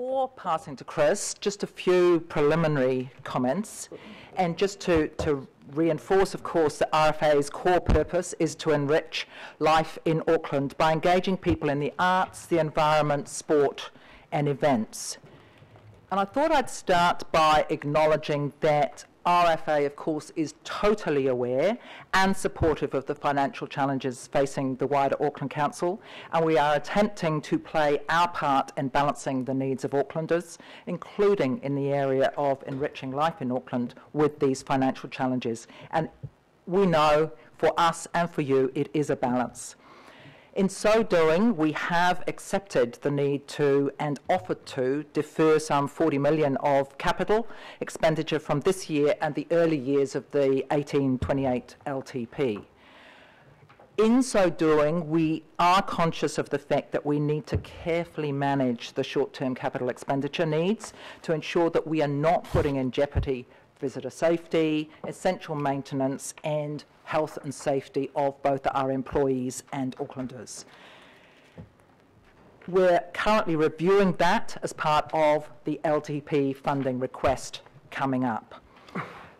before passing to Chris, just a few preliminary comments, and just to reinforce, of course, that RFA's core purpose is to enrich life in Auckland by engaging people in the arts, the environment, sport and events. And I thought I'd start by acknowledging that RFA, of course, is totally aware and supportive of the financial challenges facing the wider Auckland Council, and we are attempting to play our part in balancing the needs of Aucklanders, including in the area of enriching life in Auckland with these financial challenges. And we know, for us and for you, it is a balance. In so doing, we have accepted the need to and offered to defer some 40 million of capital expenditure from this year and the early years of the 1828 LTP. In so doing, we are conscious of the fact that we need to carefully manage the short-term capital expenditure needs to ensure that we are not putting in jeopardy visitor safety, essential maintenance and health and safety of both our employees and Aucklanders. We're currently reviewing that as part of the LTP funding request coming up.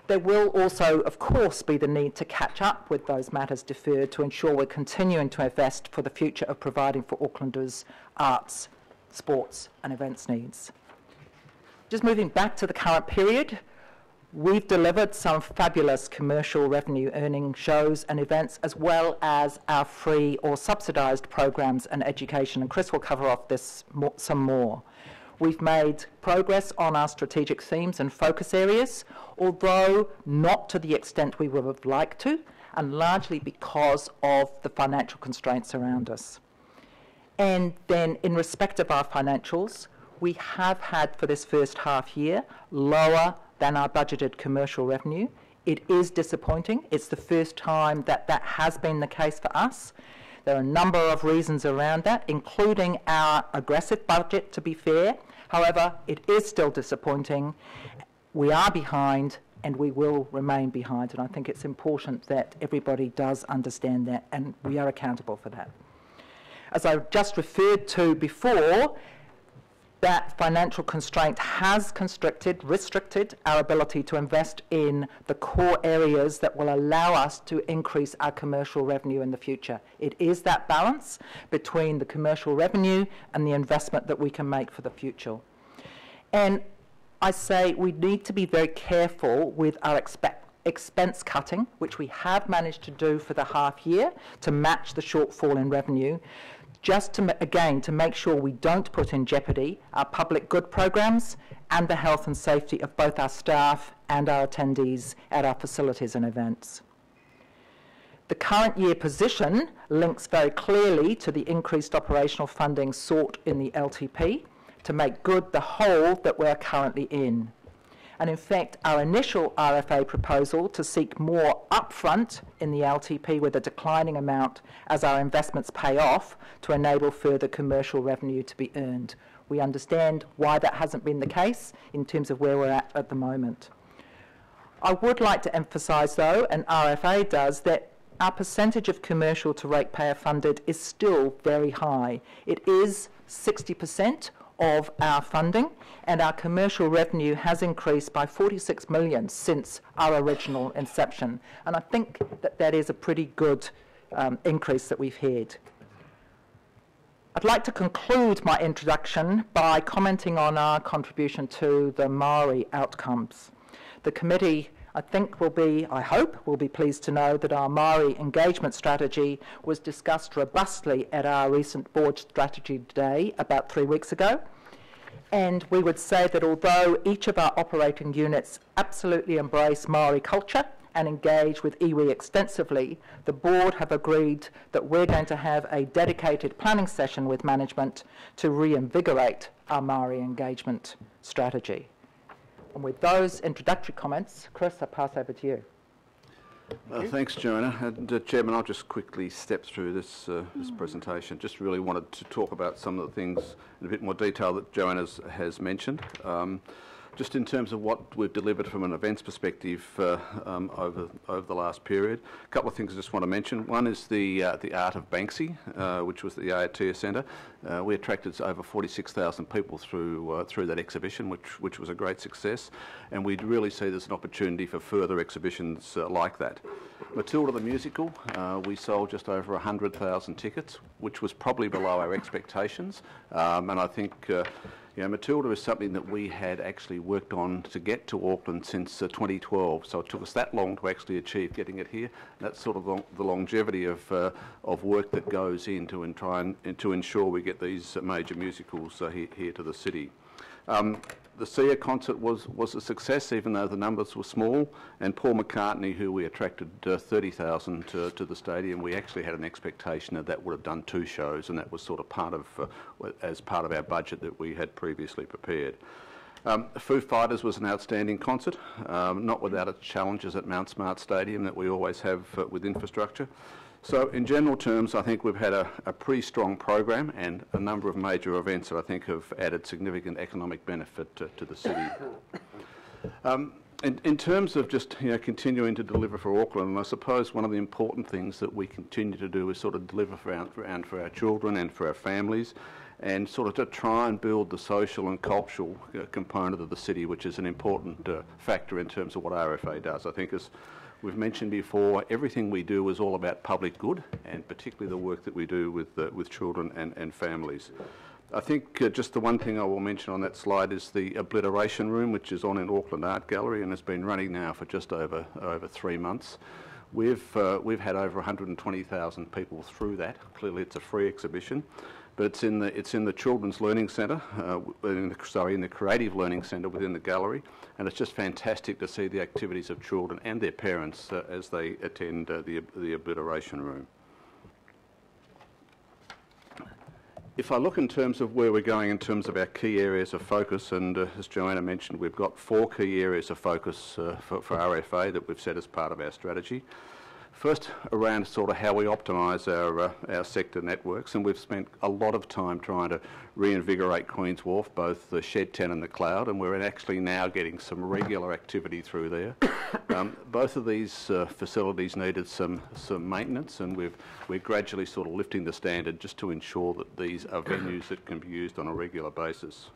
There will also, of course, be the need to catch up with those matters deferred to ensure we're continuing to invest for the future of providing for Aucklanders' arts, sports and events needs. Just moving back to the current period, we've delivered some fabulous commercial revenue earning shows and events, as well as our free or subsidised programs and education, and Chris will cover off this some more. We've made progress on our strategic themes and focus areas, although not to the extent we would have liked to, and largely because of the financial constraints around us. And then in respect of our financials, we have had for this first half year lower than our budgeted commercial revenue. It is disappointing. It's the first time that that has been the case for us. There are a number of reasons around that, including our aggressive budget, to be fair. However, it is still disappointing. We are behind and we will remain behind, and I think it's important that everybody does understand that, and we are accountable for that. As I just referred to before, that financial constraint has restricted our ability to invest in the core areas that will allow us to increase our commercial revenue in the future. It is that balance between the commercial revenue and the investment that we can make for the future. And I say we need to be very careful with our expense cutting, which we have managed to do for the half year to match the shortfall in revenue, just to, again, to make sure we don't put in jeopardy our public good programs and the health and safety of both our staff and our attendees at our facilities and events. The current year position links very clearly to the increased operational funding sought in the LTP to make good the hole that we're currently in. And in fact, our initial RFA proposal to seek more upfront in the LTP with a declining amount as our investments pay off to enable further commercial revenue to be earned. We understand why that hasn't been the case in terms of where we're at the moment. I would like to emphasise, though, and RFA does, that our percentage of commercial to ratepayer funded is still very high. It is 60% of our funding, and our commercial revenue has increased by 46 million since our original inception. And I think that that is a pretty good increase that we've had. I'd like to conclude my introduction by commenting on our contribution to the Māori outcomes. The committee, I hope, will be pleased to know that our Māori engagement strategy was discussed robustly at our recent board strategy day about 3 weeks ago. And we would say that although each of our operating units absolutely embrace Māori culture and engage with iwi extensively, the board have agreed that we're going to have a dedicated planning session with management to reinvigorate our Māori engagement strategy. And with those introductory comments, Chris, I'll pass over to you. Thanks, Joanna. And Chairman, I'll just quickly step through this presentation. Just really wanted to talk about some of the things in a bit more detail that Joanna has mentioned. Just in terms of what we've delivered from an events perspective over the last period, a couple of things I just want to mention. One is the Art of Banksy, which was the Aotea Centre. We attracted over 46,000 people through that exhibition, which was a great success, and we really see there's an opportunity for further exhibitions like that. Matilda the Musical, we sold just over 100,000 tickets, which was probably below our expectations, and I think Matilda is something that we had actually worked on to get to Auckland since 2012, so it took us that long to actually achieve getting it here. That's sort of the longevity of work that goes into and to ensure we get these major musicals here to the city. The Sia concert was a success, even though the numbers were small, and Paul McCartney, who we attracted 30,000 to the stadium, we actually had an expectation that would have done 2 shows, and that was sort of as part of our budget that we had previously prepared. Foo Fighters was an outstanding concert, not without its challenges at Mount Smart Stadium that we always have with infrastructure. So in general terms, I think we've had a pretty strong program and a number of major events that I think have added significant economic benefit to the city. In terms of just continuing to deliver for Auckland, and I suppose one of the important things that we continue to do is sort of deliver for our children and for our families, and sort of to try and build the social and cultural component of the city, which is an important factor in terms of what RFA does. I think as we've mentioned before, everything we do is all about public good, and particularly the work that we do with children and families. I think just the one thing I will mention on that slide is the Obliteration Room, which is on in Auckland Art Gallery and has been running now for just over 3 months. We've had over 120,000 people through that. Clearly, it's a free exhibition, but it's in the Children's Learning Centre, in the Creative Learning Centre within the gallery, and it's just fantastic to see the activities of children and their parents as they attend the Obliteration Room. If I look in terms of where we're going in terms of our key areas of focus, and as Joanna mentioned, we've got 4 key areas of focus for RFA that we've set as part of our strategy. First, around sort of how we optimise our sector networks, and we've spent a lot of time trying to reinvigorate Queen's Wharf, both the Shed 10 and the Cloud, and we're actually now getting some regular activity through there. Both of these facilities needed some maintenance, and we're gradually sort of lifting the standard just to ensure that these are venues that can be used on a regular basis.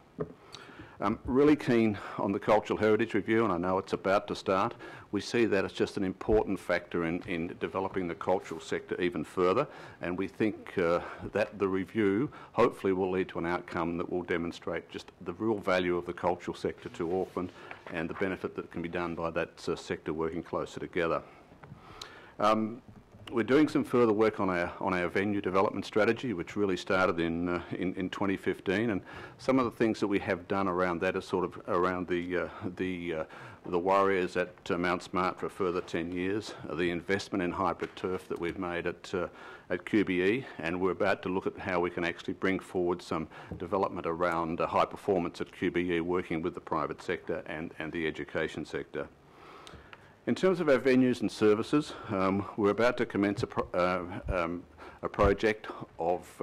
I'm really keen on the Cultural Heritage Review, and I know it's about to start. We see that as just an important factor in developing the cultural sector even further, and we think that the review hopefully will lead to an outcome that will demonstrate just the real value of the cultural sector to Auckland and the benefit that can be done by that sector working closer together. We're doing some further work on our venue development strategy, which really started in 2015, and some of the things that we have done around that are sort of around the Warriors at Mount Smart for a further 10 years, the investment in hybrid turf that we've made at QBE, and we're about to look at how we can actually bring forward some development around high performance at QBE, working with the private sector and the education sector. In terms of our venues and services, we're about to commence a project of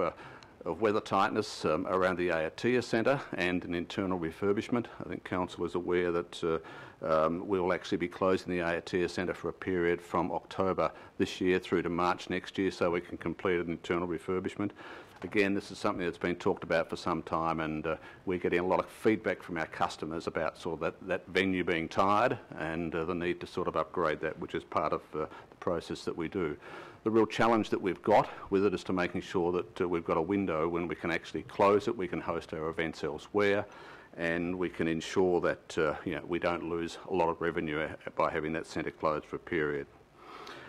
weather tightness around the Aotea Centre and an internal refurbishment. I think Council is aware that we will actually be closing the Aotea Centre for a period from October this year through to March next year, so we can complete an internal refurbishment. Again, this is something that's been talked about for some time, and we're getting a lot of feedback from our customers about sort of that venue being tired and the need to sort of upgrade that, which is part of the process that we do. The real challenge that we've got with it is to making sure that we've got a window when we can actually close it, we can host our events elsewhere, and we can ensure that we don't lose a lot of revenue by having that centre closed for a period.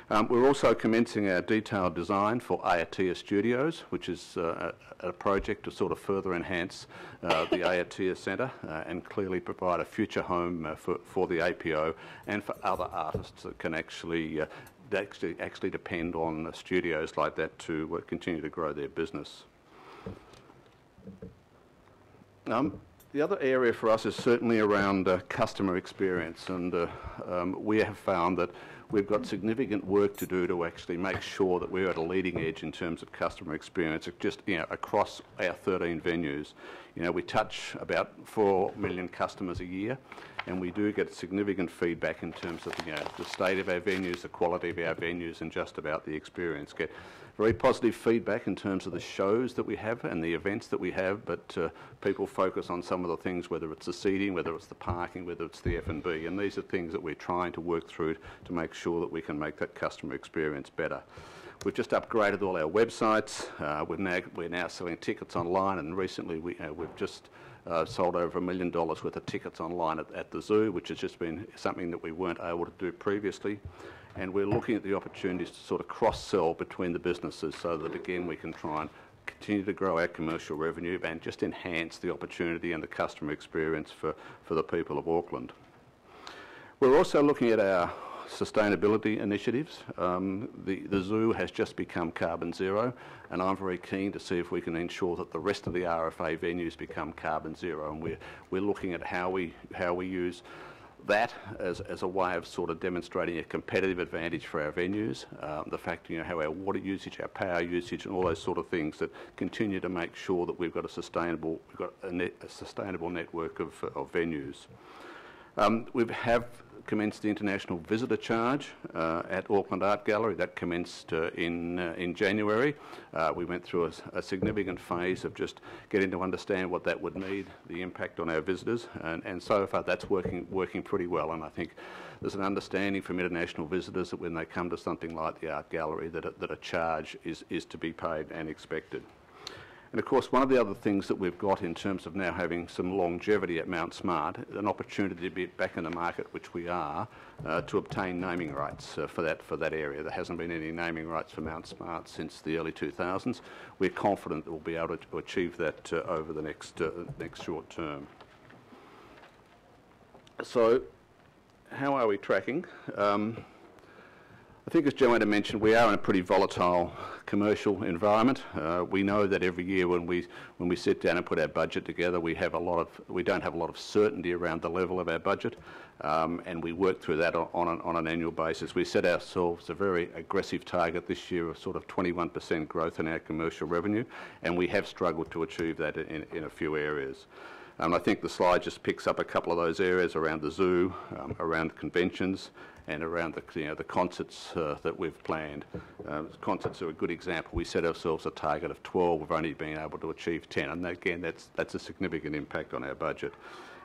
We're also commencing our detailed design for Aotea Studios, which is a project to sort of further enhance the Aotea Centre and clearly provide a future home for the APO and for other artists that can actually depend on studios like that to continue to grow their business. The other area for us is certainly around customer experience, and we have found that we've got significant work to do to actually make sure that we're at a leading edge in terms of customer experience, just across our 13 venues. We touch about 4 million customers a year, and we do get significant feedback in terms of the state of our venues, the quality of our venues, and just about the experience. Get very positive feedback in terms of the shows that we have and the events that we have, but people focus on some of the things, whether it's the seating, whether it's the parking, whether it's the F&B, and these are things that we're trying to work through to make sure that we can make that customer experience better. We've just upgraded all our websites. We're now selling tickets online, and recently we've just sold over $1 million worth of tickets online at the zoo, which has just been something that we weren't able to do previously. And we're looking at the opportunities to sort of cross-sell between the businesses so that, again, we can try and continue to grow our commercial revenue and just enhance the opportunity and the customer experience for the people of Auckland. We're also looking at our sustainability initiatives. The zoo has just become carbon zero, and I'm very keen to see if we can ensure that the rest of the RFA venues become carbon zero, and we're looking at how we use that as a way of sort of demonstrating a competitive advantage for our venues. The fact, how our water usage, our power usage, and all those sort of things that continue to make sure that we've got a sustainable network of venues. We have commenced the international visitor charge at Auckland Art Gallery. That commenced in January. We went through a significant phase of just getting to understand what that would need, the impact on our visitors, and so far that's working pretty well. And I think there's an understanding from international visitors that when they come to something like the Art Gallery that a charge is to be paid and expected. And of course, one of the other things that we've got in terms of now having some longevity at Mount Smart, an opportunity to be back in the market, which we are, to obtain naming rights for that area. There hasn't been any naming rights for Mount Smart since the early 2000s. We're confident that we'll be able to achieve that over the next short term. So, how are we tracking? I think, as Joanna mentioned, we are in a pretty volatile commercial environment. We know that every year when we sit down and put our budget together, we don't have a lot of certainty around the level of our budget, and we work through that on an annual basis. We set ourselves a very aggressive target this year of sort of 21% growth in our commercial revenue, and we have struggled to achieve that in a few areas. I think the slide just picks up a couple of those areas around the zoo, around conventions, and around the concerts that we've planned. Concerts are a good example. We set ourselves a target of 12. We've only been able to achieve 10, and again, that's a significant impact on our budget.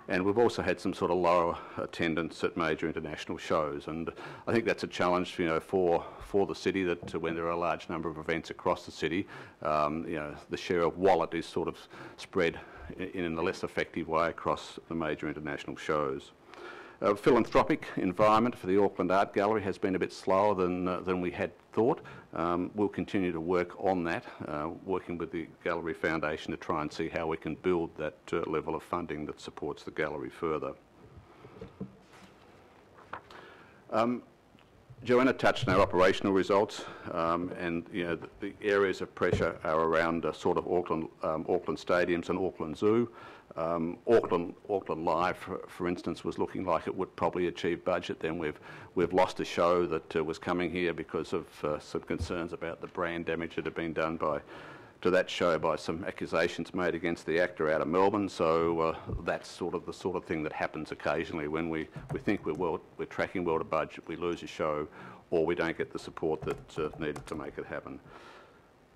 And we've also had some sort of lower attendance at major international shows, and I think that's a challenge, for the city, that when there are a large number of events across the city, the share of wallet is sort of spread in a less effective way across the major international shows. Philanthropic environment for the Auckland Art Gallery has been a bit slower than we had thought. We'll continue to work on that, working with the Gallery Foundation to try and see how we can build that level of funding that supports the gallery further. Joanna touched on our operational results, and the areas of pressure are around sort of Auckland stadiums and Auckland Zoo. Auckland Live, for instance, was looking like it would probably achieve budget. Then we've lost a show that was coming here because of some concerns about the brand damage that had been done to that show by some accusations made against the actor out of Melbourne. So that's sort of the sort of thing that happens occasionally when we think we're tracking well to budget, we lose a show, or we don't get the support that's needed to make it happen.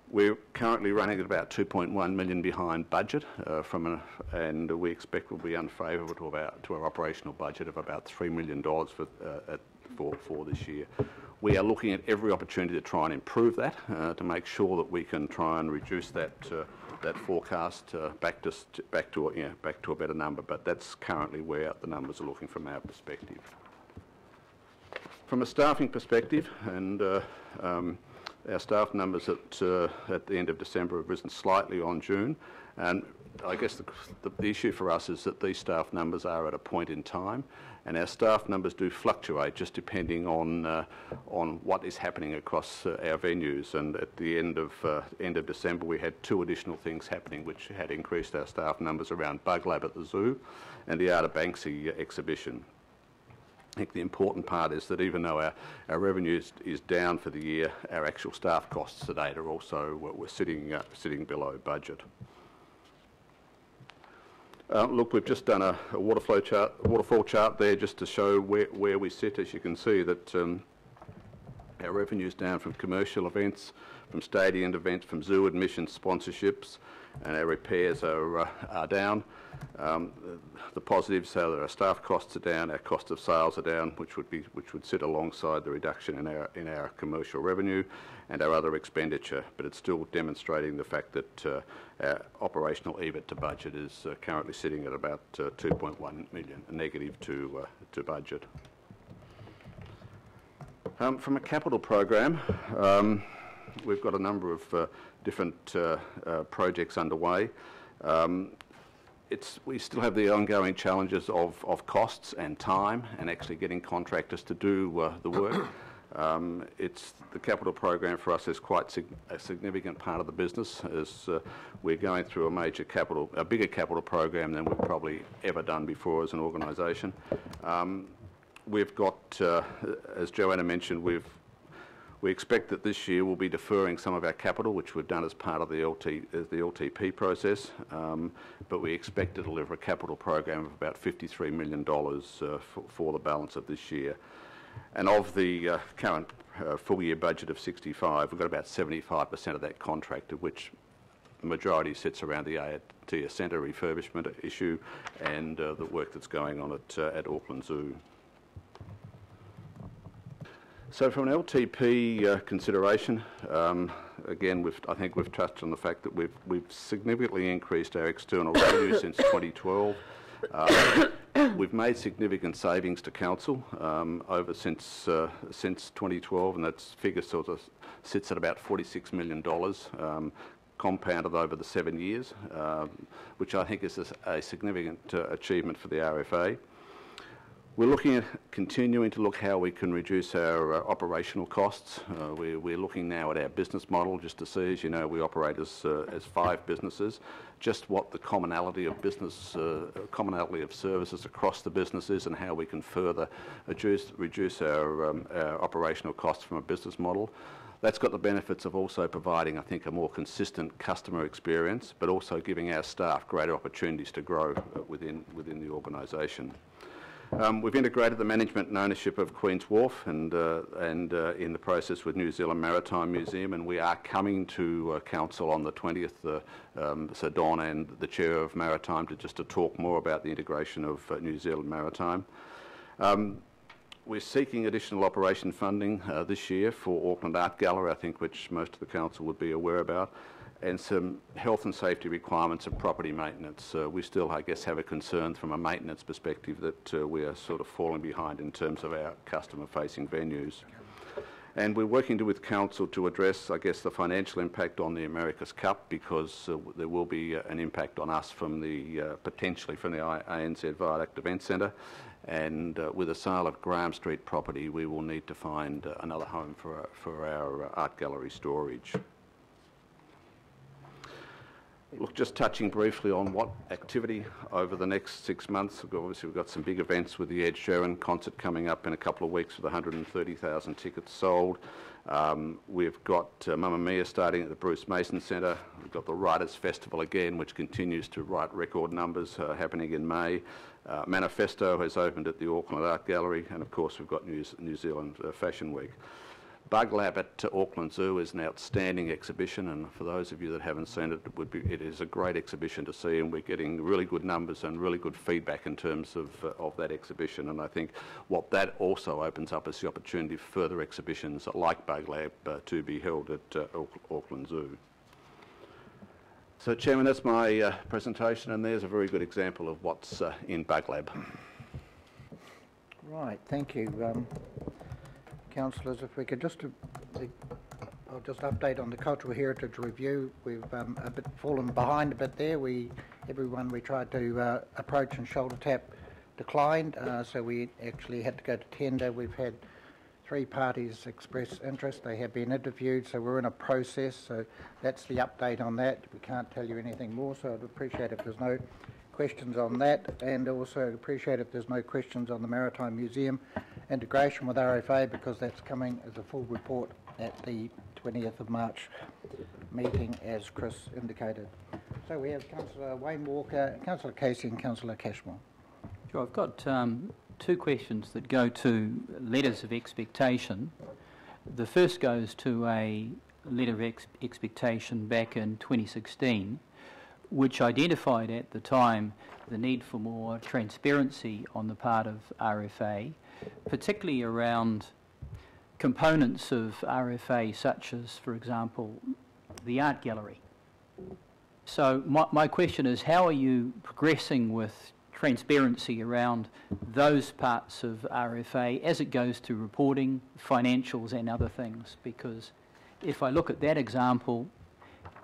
We're currently running at about 2.1 million behind budget, and we expect we'll be unfavourable to our operational budget of about $3 million for this year. We are looking at every opportunity to try and improve that, to make sure that we can try and reduce that forecast back to a better number. But that's currently where the numbers are looking from our perspective. From a staffing perspective, and our staff numbers at the end of December have risen slightly on June, and I guess the issue for us is that these staff numbers are at a point in time, and our staff numbers do fluctuate just depending on what is happening across our venues. And at the end of December, we had 2 additional things happening which had increased our staff numbers around Bug Lab at the Zoo and the Art of Banksy exhibition. I think the important part is that even though our revenue is down for the year, our actual staff costs to date are also we're sitting below budget. Look, we've just done a waterfall chart there just to show where we sit. As you can see that our revenue's down from commercial events, from stadium events, from zoo admissions, sponsorships, and our repairs are down. The positives are that our staff costs are down, our cost of sales are down, which would sit alongside the reduction in our commercial revenue and our other expenditure. But it's still demonstrating the fact that our operational EBIT to budget is currently sitting at about 2.1 million, negative to budget. From a capital program, we've got a number of different projects underway. We still have the ongoing challenges of costs and time and actually getting contractors to do the work. The capital program for us is quite a significant part of the business as we're going through a bigger capital program than we've probably ever done before as an organisation. We've got, as Joanna mentioned, we expect that this year we'll be deferring some of our capital, which we've done as part of the LTP process, but we expect to deliver a capital program of about $53 million for the balance of this year. And of the current full year budget of 65, we've got about 75% of that contracted, which the majority sits around the Aotea Centre refurbishment issue and the work that's going on at Auckland Zoo. So from an LTP consideration, again, I think we've touched on the fact that we've significantly increased our external revenue since 2012. We've made significant savings to council since 2012, and that figure sort of sits at about $46 million, compounded over the 7 years, which I think is a significant achievement for the RFA. We're looking at continuing to look how we can reduce our operational costs. We're looking now at our business model just to see, as you know, we operate as 5 businesses, just what the commonality of services across the businesses and how we can further reduce our operational costs from a business model. That's got the benefits of also providing, I think, a more consistent customer experience, but also giving our staff greater opportunities to grow within the organisation. We've integrated the management and ownership of Queen's Wharf and in the process with New Zealand Maritime Museum, and we are coming to council on the 20th, Sir Don and the Chair of Maritime to talk more about the integration of New Zealand Maritime. We're seeking additional operation funding this year for Auckland Art Gallery, I think, which most of the council would be aware about, and some health and safety requirements of property maintenance. We still, I guess, have a concern from a maintenance perspective that we are sort of falling behind in terms of our customer-facing venues. And we're working with council to address, I guess, the financial impact on the America's Cup, because there will be an impact on us from potentially from the ANZ Viaduct Event Centre. And with the sale of Graham Street property, we will need to find another home for our art gallery storage. Look, just touching briefly on what activity over the next 6 months. Obviously, we've got some big events with the Ed Sheeran concert coming up in a couple of weeks with 130,000 tickets sold. We've got Mamma Mia starting at the Bruce Mason Centre. We've got the Writers' Festival again, which continues to write record numbers, happening in May. Manifesto has opened at the Auckland Art Gallery, and of course we've got New Zealand Fashion Week. Bug Lab at Auckland Zoo is an outstanding exhibition, and for those of you that haven't seen it, it is a great exhibition to see, and we're getting really good numbers and really good feedback in terms of that exhibition. And I think what that also opens up is the opportunity for further exhibitions like Bug Lab to be held at Auckland Zoo. So, Chairman, that's my presentation, and there's a very good example of what's in Bug Lab. Right, thank you. Councillors, if we could I'll just update on the Cultural Heritage Review. We've a bit fallen behind a bit there. Everyone we tried to approach and shoulder tap declined, so we actually had to go to tender. We've had 3 parties express interest. They have been interviewed, so we're in a process. So that's the update on that. We can't tell you anything more, so I'd appreciate if there's no questions on that, and also appreciate if there's no questions on the Maritime Museum integration with RFA, because that's coming as a full report at the 20th of March meeting, as Chris indicated. So we have Councillor Wayne Walker, Councillor Casey and Councillor Cashmore. Sure, I've got two questions that go to letters of expectation. The first goes to a letter of expectation back in 2016, which identified at the time the need for more transparency on the part of RFA, particularly around components of RFA such as, for example, the art gallery. So my question is, how are you progressing with transparency around those parts of RFA as it goes to reporting, financials and other things? Because if I look at that example,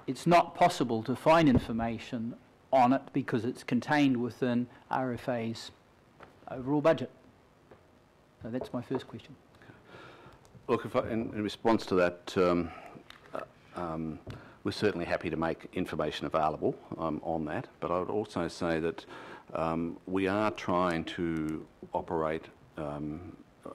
it's not possible to find information on it because it's contained within RFA's overall budget. So that's my first question. Look, in response to that, we're certainly happy to make information available on that, but I would also say that we are trying to operate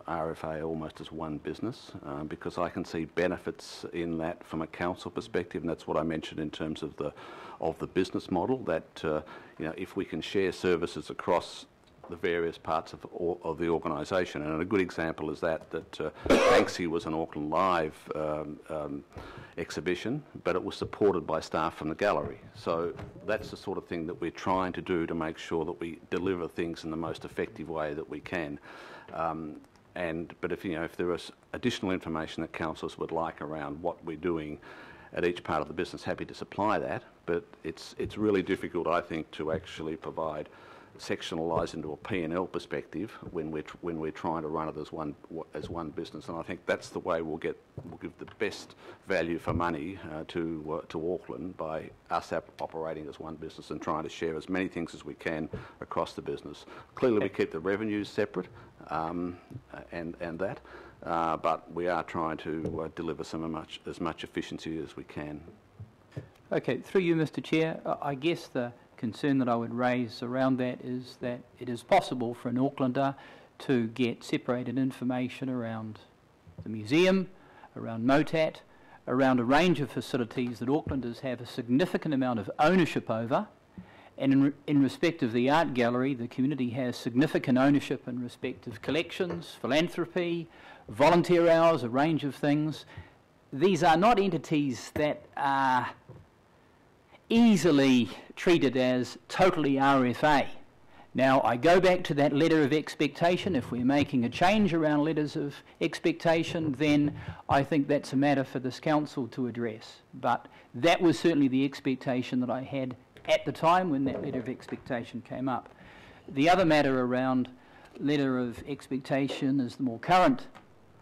RFA almost as one business, because I can see benefits in that from a council perspective, and that's what I mentioned in terms of the business model, that if we can share services across the various parts of the organisation. And a good example is that Banksy was an Auckland Live exhibition, but it was supported by staff from the gallery. So that's the sort of thing that we're trying to do to make sure that we deliver things in the most effective way that we can. But if there is additional information that councillors would like around what we're doing at each part of the business, happy to supply that. But it's really difficult, I think, to actually provide sectionalised into a P&L perspective when we're trying to run it as one business, and I think that's the way we'll give the best value for money to Auckland, by us operating as one business and trying to share as many things as we can across the business. Clearly, we keep the revenues separate, and that, but we are trying to deliver as much efficiency as we can. Okay, through you, Mr. Chair, I guess the concern that I would raise around that is that it is possible for an Aucklander to get separated information around the museum, around MOTAT, around a range of facilities that Aucklanders have a significant amount of ownership over, and in respect of the art gallery, the community has significant ownership in respect of collections, philanthropy, volunteer hours, a range of things. These are not entities that are easily treated as totally RFA. Now, I go back to that letter of expectation. If we're making a change around letters of expectation, then I think that's a matter for this council to address. But that was certainly the expectation that I had at the time when that letter of expectation came up. The other matter around letter of expectation is the more current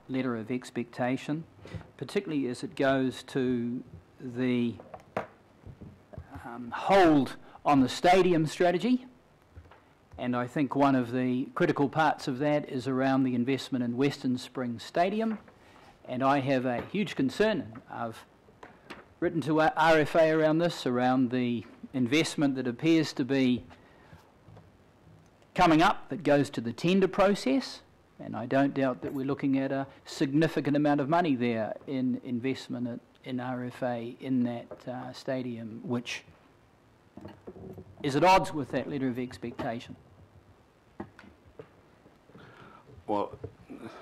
letter of expectation, particularly as it goes to the hold on the stadium strategy, and I think one of the critical parts of that is around the investment in Western Springs Stadium, and I have a huge concern. I've written to RFA around this, around the investment that appears to be coming up that goes to the tender process, and I don't doubt that we're looking at a significant amount of money there in investment in RFA in that stadium, which is at odds with that letter of expectation. Well,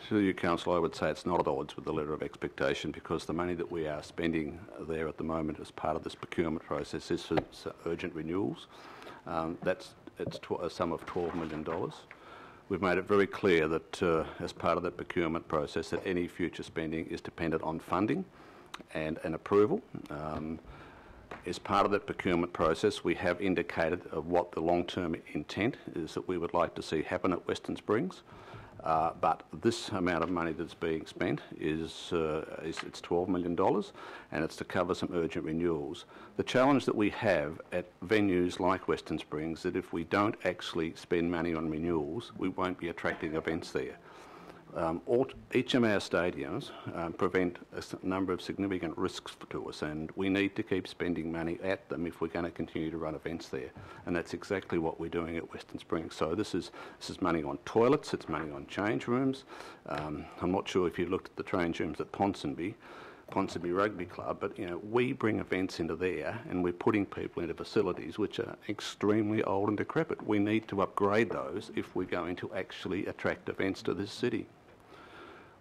to you, Councillor, I would say it's not at odds with the letter of expectation, because the money that we are spending there at the moment as part of this procurement process is for urgent renewals. It's a sum of $12 million. We've made it very clear that as part of that procurement process that any future spending is dependent on funding and approval. As part of that procurement process, we have indicated of what the long-term intent is that we would like to see happen at Western Springs. But this amount of money that's being spent it's $12 million, and it's to cover some urgent renewals. The challenge that we have at venues like Western Springs, that if we don't actually spend money on renewals, we won't be attracting events there. Each of our stadiums present a number of significant risks to us, and we need to keep spending money at them if we're going to continue to run events there. And that's exactly what we're doing at Western Springs. So this is money on toilets, it's money on change rooms. I'm not sure if you looked at the change rooms at Ponsonby Rugby Club, but we bring events into there and we're putting people into facilities which are extremely old and decrepit. We need to upgrade those if we're going to actually attract events to this city.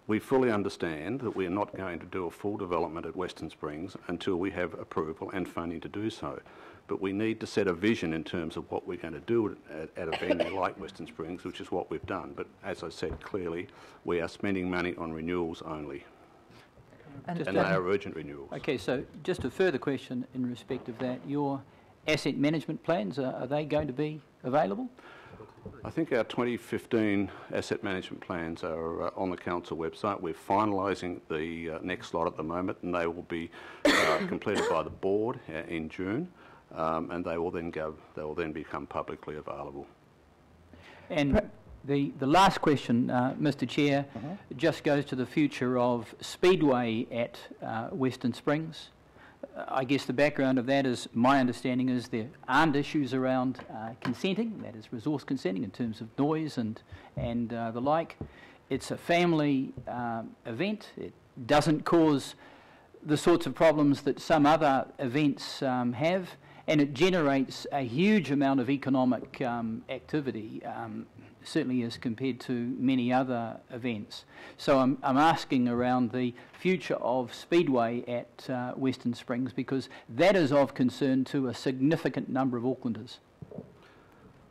We fully understand that we are not going to do a full development at Western Springs until we have approval and funding to do so. But we need to set a vision in terms of what we're going to do at a venue like Western Springs, which is what we've done. But as I said clearly, we are spending money on renewals only. And they are urgent renewals. Okay, so just a further question in respect of that. Your asset management plans, are they going to be available? I think our 2015 asset management plans are on the council website. We're finalising the next lot at the moment, and they will be completed by the board in June, and they will then become publicly available. And the last question, Mr. Chair, just goes to the future of Speedway at Western Springs. I guess the background of that is, my understanding is there aren't issues around consenting, that is resource consenting in terms of noise and the like. It's a family event. It doesn't cause the sorts of problems that some other events have, and it generates a huge amount of economic activity, certainly as compared to many other events. So I'm asking around the future of Speedway at Western Springs, because that is of concern to a significant number of Aucklanders.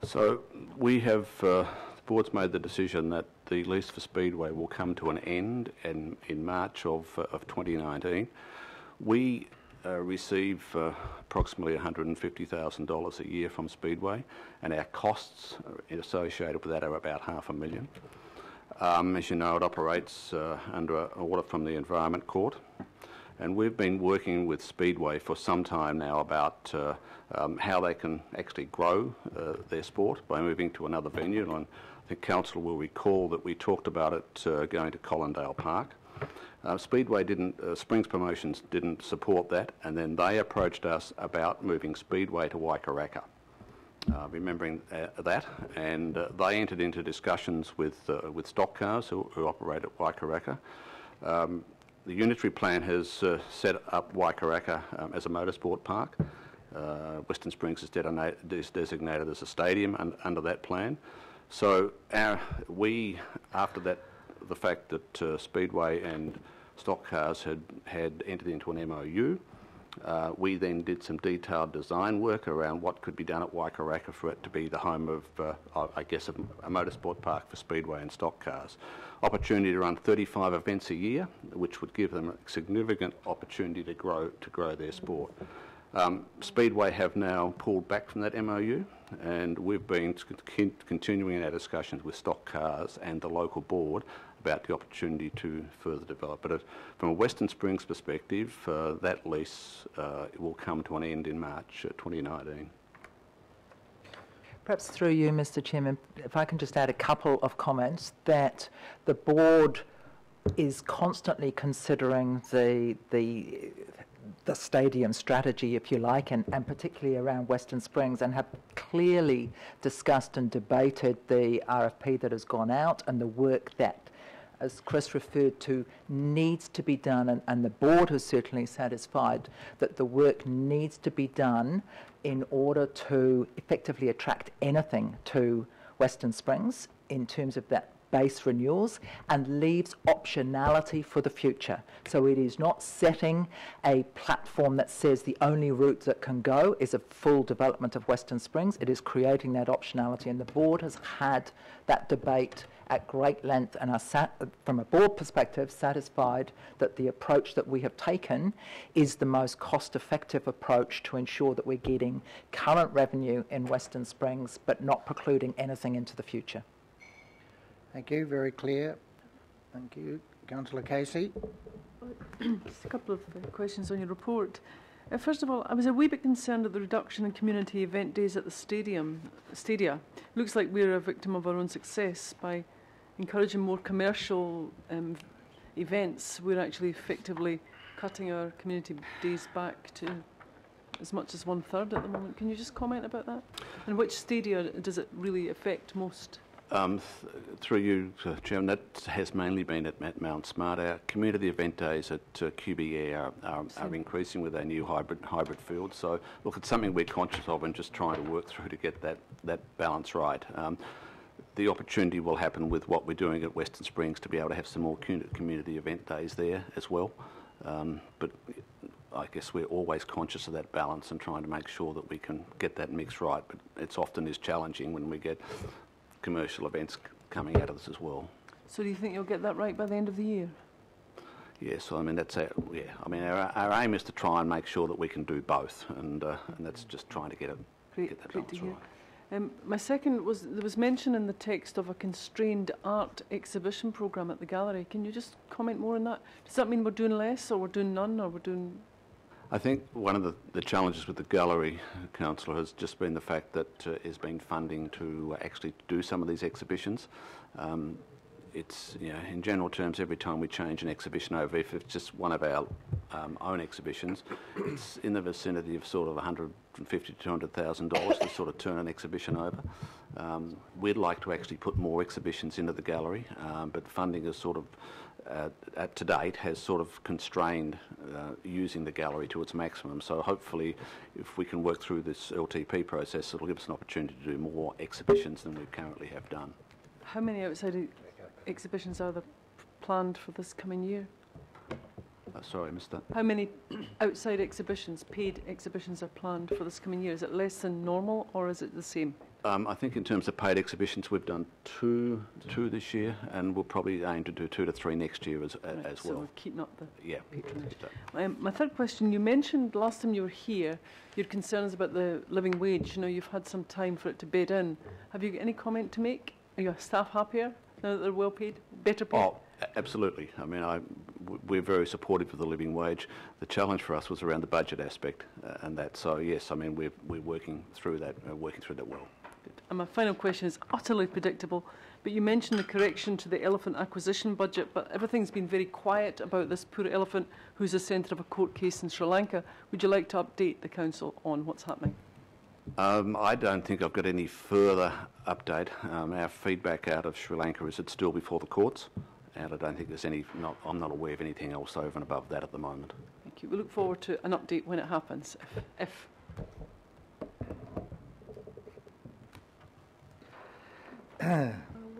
So we have, the board's made the decision that the lease for Speedway will come to an end in March of 2019. We receive approximately $150,000 a year from Speedway, and our costs associated with that are about $500,000. As you know, it operates under an order from the Environment Court, and we've been working with Speedway for some time now about how they can actually grow their sport by moving to another venue. And I think Council will recall that we talked about it going to Collindale Park. Speedway Springs Promotions didn't support that, and then they approached us about moving Speedway to Waikaraka. Remembering that, and they entered into discussions with stock cars who operate at Waikaraka. The unitary plan has set up Waikaraka as a motorsport park. Western Springs is designated as a stadium under that plan. So we, after that, the fact that Speedway and stock cars had entered into an MOU, we then did some detailed design work around what could be done at Waikaraka for it to be the home of, I guess, a motorsport park for Speedway and stock cars. Opportunity to run 35 events a year, which would give them a significant opportunity to grow their sport. Speedway have now pulled back from that MOU, and we've been continuing our discussions with stock cars and the local board about the opportunity to further develop. But from a Western Springs perspective, that lease will come to an end in March 2019. Perhaps through you, Mr. Chairman, if I can just add a couple of comments, that the board is constantly considering the stadium strategy, if you like, and particularly around Western Springs, and have clearly discussed and debated the RFP that has gone out and the work that, as Chris referred to, needs to be done, and the board is certainly satisfied that the work needs to be done in order to effectively attract anything to Western Springs in terms of that base renewals, and leaves optionality for the future. So it is not setting a platform that says the only route that can go is a full development of Western Springs. It is creating that optionality, and the board has had that debate at great length and are, from a board perspective, satisfied that the approach that we have taken is the most cost-effective approach to ensure that we're getting current revenue in Western Springs but not precluding anything into the future. Thank you. Very clear. Thank you. Councillor Casey. Just a couple of questions on your report. First of all, I was a wee bit concerned at the reduction in community event days at the stadia. Looks like we're a victim of our own success by encouraging more commercial events, we're actually effectively cutting our community days back to as much as 1/3 at the moment. Can you just comment about that? And which stadia does it really affect most? Through you, Chairman, that has mainly been at Mount Smart. Our community event days at QBE are increasing with our new hybrid field. So, look, it's something we're conscious of and just trying to work through to get that balance right. The opportunity will happen with what we're doing at Western Springs to be able to have some more community event days there as well. But I guess we're always conscious of that balance and trying to make sure that we can get that mix right. But it's often is challenging when we get commercial events coming out of this as well. So do you think you'll get that right by the end of the year? Yes, I mean that's our aim is to try and make sure that we can do both, and that's just trying to get that balance right. My second was, there was mention in the text of a constrained art exhibition programme at the gallery. Can you just comment more on that? Does that mean we're doing less, or we're doing none, or we're doing... I think one of the challenges with the gallery, Councillor, has just been the fact that there's been funding to actually do some of these exhibitions. It's, in general terms, every time we change an exhibition over, if it's just one of our own exhibitions, it's in the vicinity of sort of $150,000 to $200,000 to sort of turn an exhibition over. We'd like to actually put more exhibitions into the gallery, but funding is sort of, to date, has sort of constrained using the gallery to its maximum. So hopefully, if we can work through this LTP process, it'll give us an opportunity to do more exhibitions than we currently have done. How many outside exhibitions are there planned for this coming year? Sorry, I missed that. How many outside exhibitions, paid exhibitions, are planned for this coming year? Is it less than normal, or is it the same? I think in terms of paid exhibitions, we've done two this year, and we'll probably aim to do 2 to 3 next year as well. So we're keeping up the... Yeah. My third question, you mentioned last time you were here, your concerns about the living wage. You've had some time for it to bed in. Have you got any comment to make? Are your staff happier now that they're well paid, better paid? Oh, absolutely. I mean, we're very supportive of the living wage. The challenge for us was around the budget aspect and that. So yes, I mean, we're working through that. Well. And my final question is utterly predictable, but you mentioned the correction to the elephant acquisition budget, but everything's been very quiet about this poor elephant who's the centre of a court case in Sri Lanka. Would you like to update the Council on what's happening? I don't think I've got any further update. Our feedback out of Sri Lanka is it's still before the courts, and I don't think there's I'm not aware of anything else over and above that at the moment. Thank you. We look forward to an update when it happens, if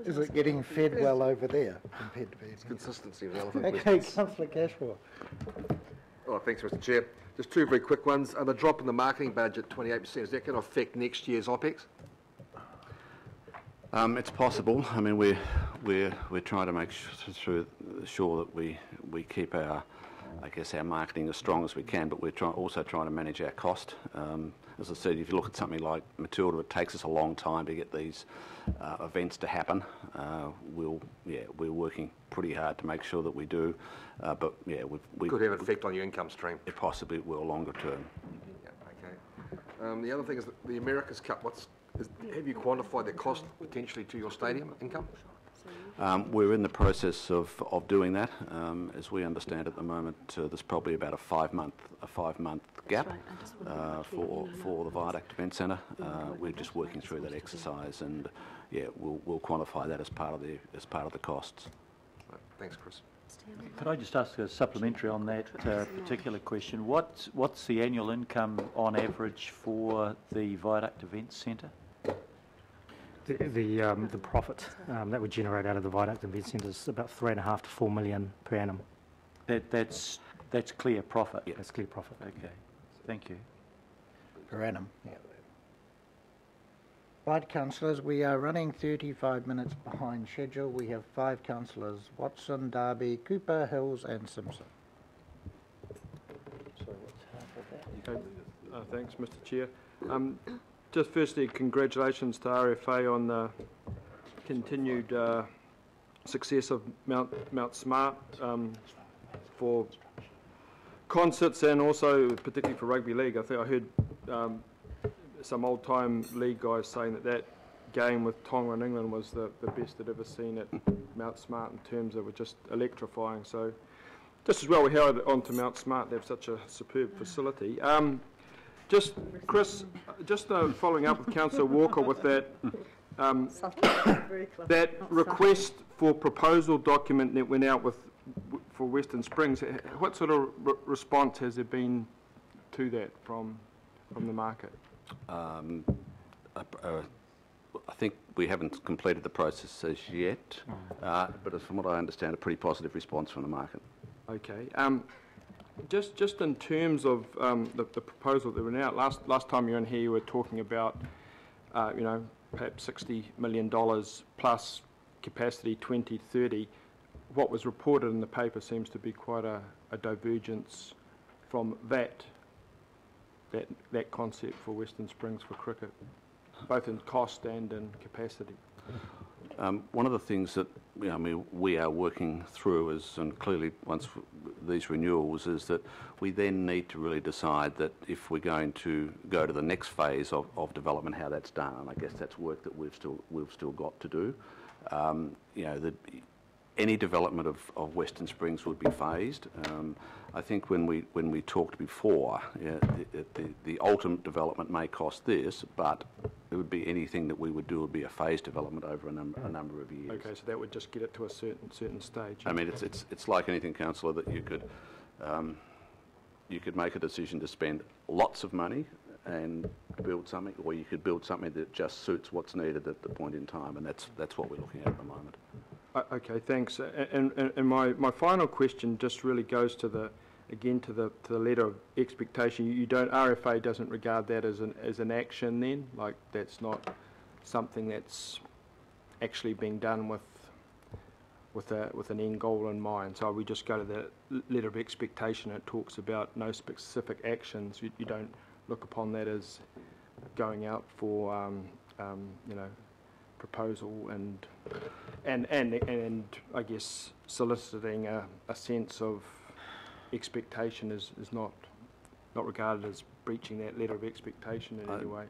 Is it getting fed well over there compared to It's consistency of the elephant. Okay, Councillor Cashmore. Oh, thanks, Mr. Chair. Just two very quick ones. The drop in the marketing budget, 28%, is that going to affect next year's OPEX? It's possible. I mean, we're trying to make sure that we keep our marketing as strong as we can, but we're also trying to manage our cost. As I said, if you look at something like Matilda, it takes us a long time to get these events to happen. We're working pretty hard to make sure that we do, but yeah, we could have an effect on your income stream. It possibly will longer term. Yeah, okay. The other thing is that the America's Cup. Have you quantified the cost potentially to your stadium income? We're in the process of doing that. As we understand at the moment, there's probably about a five month gap for the Viaduct Event Centre. We're just working through that exercise, and yeah, we'll quantify that as part of the costs. Right. Thanks, Chris. Could I just ask a supplementary on that particular question? What's the annual income on average for the Viaduct Events Centre? The profit that we generate out of the Viaduct Event Centre is about $3.5 to $4 million per annum. That's clear profit. Yeah, that's clear profit. Okay, thank you. Per annum. Yeah. Right, councillors, we are running 35 minutes behind schedule. We have 5 councillors: Watson, Darby, Cooper, Hills, and Simpson. So what's half of that? Okay. Thanks, Mr. Chair. Just firstly, congratulations to RFA on the continued success of Mount Smart for concerts and also particularly for rugby league. I think I heard some old-time league guys saying that game with Tonga in England was the best I'd ever seen at Mount Smart in terms of it just electrifying. So just as well we head on to Mount Smart, they have such a superb facility. Just, Chris, just following up with Councillor Walker with that, that request for proposal document that went out with for Western Springs, what sort of response has there been to that from the market? I think we haven't completed the process as yet, but from what I understand, a pretty positive response from the market. Okay. Just in terms of the proposal that went out, last time you were in here, you were talking about, perhaps $60 million plus capacity 2030. What was reported in the paper seems to be quite a divergence from that concept for Western Springs for cricket, both in cost and in capacity. One of the things that we are working through is, and clearly once these renewals, is that we then need to really decide that if we're going to go to the next phase of development, how that's done. And I guess that's work that we've still got to do. Any development of Western Springs would be phased. I think when we talked before, the ultimate development may cost this, but it would be anything that we would do would be a phased development over a number of years. Okay, so that would just get it to a certain stage. I mean, it's like anything, councillor, that you could make a decision to spend lots of money and build something, or you could build something that just suits what's needed at the point in time, and that's what we're looking at the moment. Okay, thanks. And my final question just really goes to the letter of expectation. RFA doesn't regard that as an action then, like that's not something that's actually being done with an end goal in mind. So we just go to the letter of expectation. It talks about no specific actions. You don't look upon that as going out for proposal and I guess soliciting a sense of expectation is not regarded as breaching that letter of expectation in any way.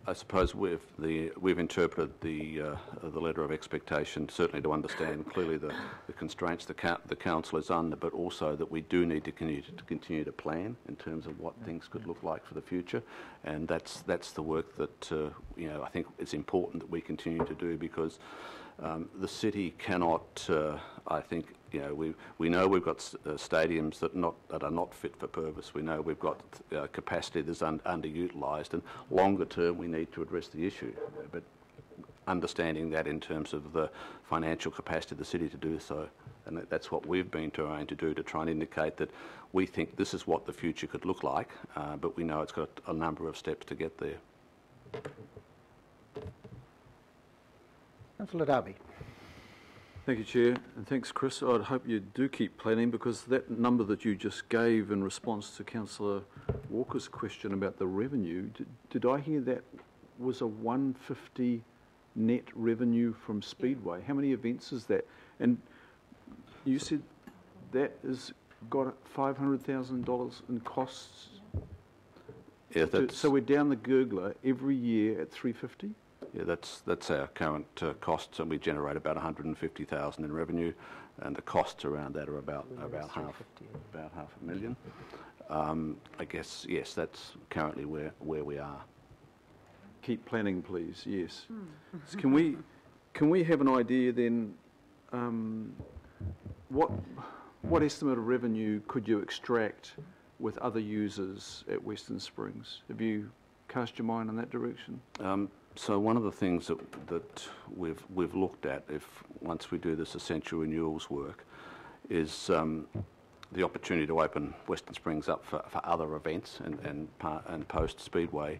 I suppose we've interpreted the letter of expectation certainly to understand clearly the constraints the council is under, but also that we do need to continue to plan in terms of what things could look like for the future, and that's the work that I think it's important that we continue to do, because the city cannot. I think we know we've got stadiums that are not fit for purpose. We know we've got capacity that's underutilised, and longer term we need to address the issue. But understanding that in terms of the financial capacity of the city to do so, and that's what we've been trying to do, to try and indicate that we think this is what the future could look like, but we know it's got a number of steps to get there. Councillor Darby. Thank you, Chair, and thanks, Chris. I'd hope you do keep planning, because that number that you just gave in response to Councillor Walker's question about the revenue, did I hear that was a 150 net revenue from Speedway? How many events is that? And you said that has got $500,000 in costs. Yeah, so we're down the gurgler every year at 350. Yeah, that's our current costs, and we generate about 150,000 in revenue, and the costs around that are about $500,000. I guess yes, that's currently where we are. Keep planning, please. Yes. So can we have an idea then? What estimate of revenue could you extract with other users at Western Springs? Have you cast your mind in that direction? So one of the things that we've looked at, once we do this essential renewals work, is the opportunity to open Western Springs up for other events and post Speedway,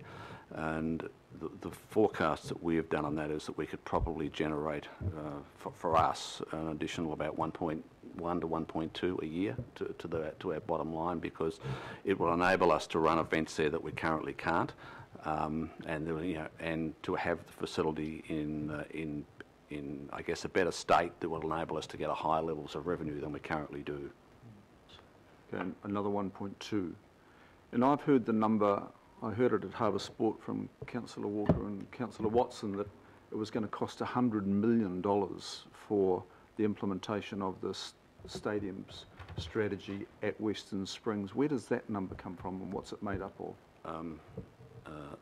and the forecast that we have done on that is that we could probably generate for us an additional about 1.1 to 1.2 a year to our bottom line, because it will enable us to run events there that we currently can't. And to have the facility in I guess a better state that will enable us to get a higher levels of revenue than we currently do. Okay, another 1.2, and I've heard the number. I heard it at Harbour Sport from Councillor Walker and Councillor Watson that it was going to cost $100 million for the implementation of this stadium's strategy at Western Springs. Where does that number come from, and what's it made up of?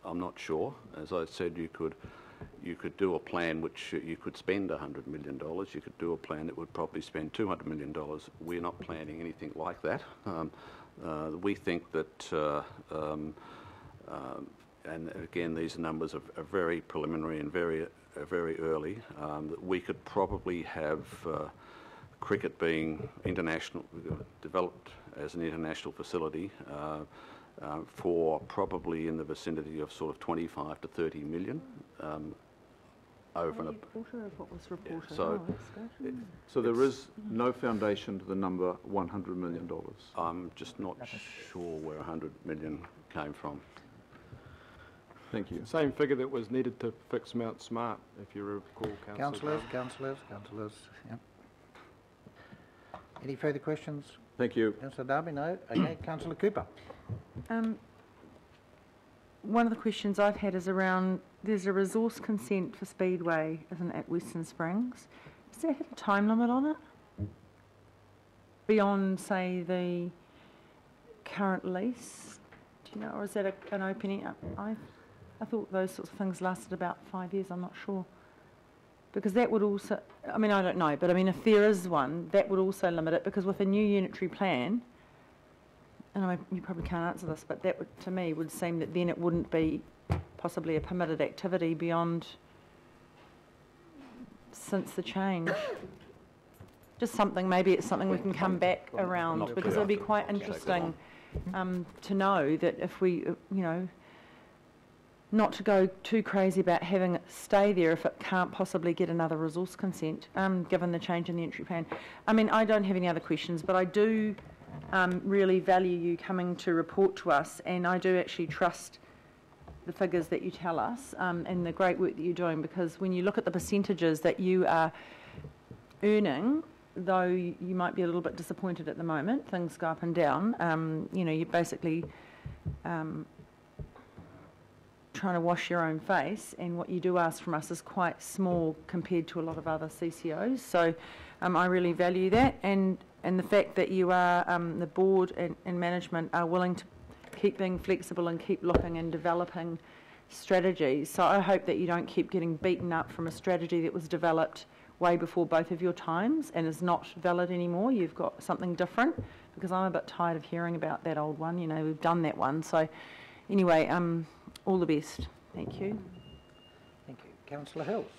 I'm not sure. As I said, you could do a plan which you could spend $100 million. You could do a plan that would probably spend $200 million. We're not planning anything like that. We think that, and again, these numbers are very preliminary and very early, that we could probably have cricket being international, developed as an international facility for probably in the vicinity of sort of 25 to 30 million over and above. What was reported? So, So there is no foundation to the number $100 million. I'm just not sure where 100 million came from. Thank you. Same figure that was needed to fix Mount Smart, if you recall, Councillor. Councillors. Yep. Any further questions? Thank you. Councillor Darby, no? Okay, Councillor Cooper. One of the questions I've had is around, there's a resource consent for Speedway, isn't it, at Western Springs? Does that have a time limit on it? Beyond, say, the current lease? Do you know, or is that an opening? I thought those sorts of things lasted about 5 years, I'm not sure. Because that would also, I mean, I don't know, but I mean, if there is one, that would also limit it, because with a new unitary plan, and I mean, you probably can't answer this, but that would, to me, would seem that then it wouldn't be possibly a permitted activity beyond, since the change. Just something, maybe it's something we can come back around, because it would be quite interesting to know that if we, you know, not to go too crazy about having it stay there if it can't possibly get another resource consent, given the change in the entry plan. I mean, I don't have any other questions, but I do really value you coming to report to us, and I do actually trust the figures that you tell us and the great work that you're doing, because when you look at the percentages that you are earning, though you might be a little bit disappointed at the moment, things go up and down, you know, you're basically trying to wash your own face, and what you do ask from us is quite small compared to a lot of other CCOs. So I really value that, and the fact that you are, the board and management are willing to keep being flexible and keep looking and developing strategies. So I hope that you don't keep getting beaten up from a strategy that was developed way before both of your times and is not valid anymore. You've got something different, because I'm a bit tired of hearing about that old one. You know, we've done that one. So anyway, all the best. Thank you. Thank you. Councillor Hills.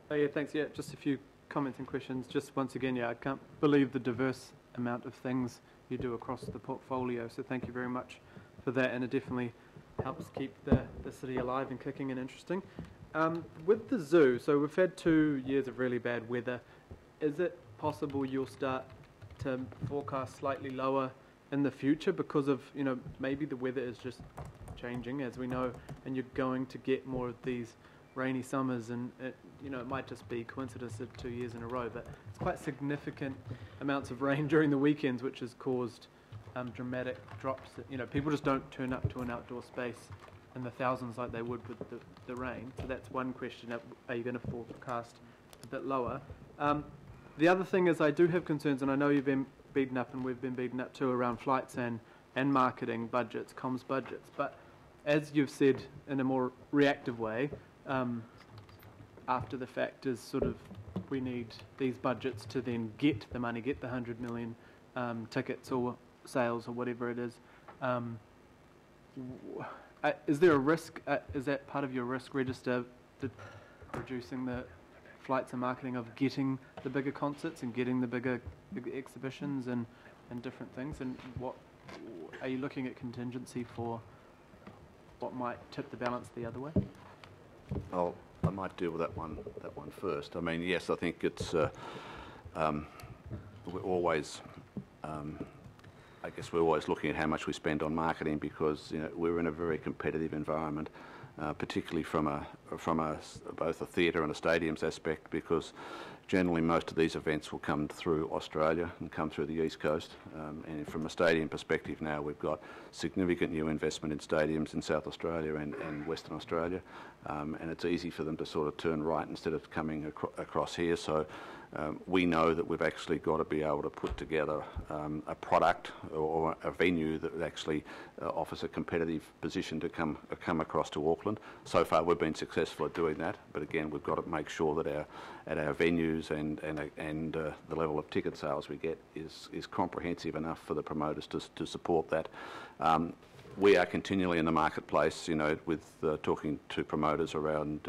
Oh, yeah, thanks. Yeah, just a few comments and questions. Just once again, yeah, I can't believe the diverse amount of things you do across the portfolio. So thank you very much for that, and it definitely helps keep the city alive and kicking and interesting. With the zoo, so we've had 2 years of really bad weather. Is it possible you'll start to forecast slightly lower in the future because of, you know, maybe the weather is just changing, as we know, and you're going to get more of these rainy summers, and it, you know, it might just be coincidence of 2 years in a row, but it's quite significant amounts of rain during the weekends, which has caused dramatic drops. You know, people just don't turn up to an outdoor space in the thousands like they would with the rain. So that's one question: are you going to forecast a bit lower? The other thing is, I do have concerns, and I know you've been beaten up, and we've been beaten up too, around flights and marketing budgets, comms budgets, but as you've said in a more reactive way, after the fact is sort of, we need these budgets to then get the money, get the 100 million tickets or sales or whatever it is. Is there a risk, is that part of your risk register, reducing the flights and marketing of getting the bigger concerts and getting the bigger exhibitions and different things? And what are you looking at contingency for what might tip the balance the other way? Oh, I might deal with that one first. I mean, yes, I think it's we're always I guess we're always looking at how much we spend on marketing, because, you know, we're in a very competitive environment, particularly from both a theatre and a stadiums aspect, because generally most of these events will come through Australia and come through the East Coast. And from a stadium perspective now, we've got significant new investment in stadiums in South Australia and Western Australia. And it's easy for them to sort of turn right instead of coming across here. So we know that we've actually got to be able to put together a product or a venue that actually offers a competitive position to come across to Auckland. So far we've been successful at doing that, but again we've got to make sure that our venues and the level of ticket sales we get is comprehensive enough for the promoters to support that. We are continually in the marketplace, with talking to promoters around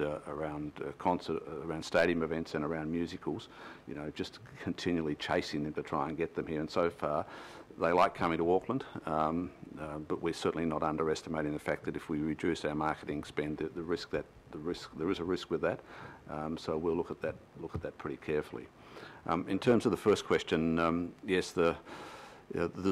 stadium events and around musicals, just continually chasing them to try and get them here. And so far, they like coming to Auckland, but we're certainly not underestimating the fact that if we reduce our marketing spend, there is a risk with that. So we'll look at that pretty carefully. In terms of the first question, yes, the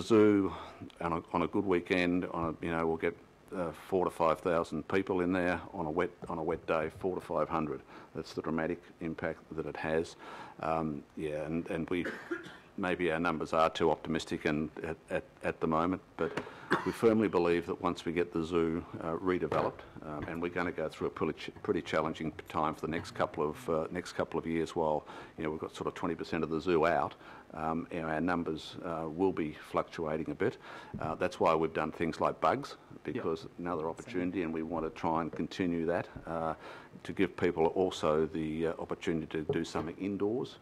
zoo on a good weekend, we'll get 4,000 to 5,000 people in there on a wet day, 400 to 500. That's the dramatic impact that it has. And we maybe our numbers are too optimistic at the moment, but we firmly believe that once we get the zoo redeveloped, and we're going to go through a pretty challenging time for the next couple of years while we've got sort of 20% of the zoo out. Our numbers will be fluctuating a bit. That's why we've done things like bugs, because another opportunity, and we want to try and continue that to give people also the opportunity to do something indoors.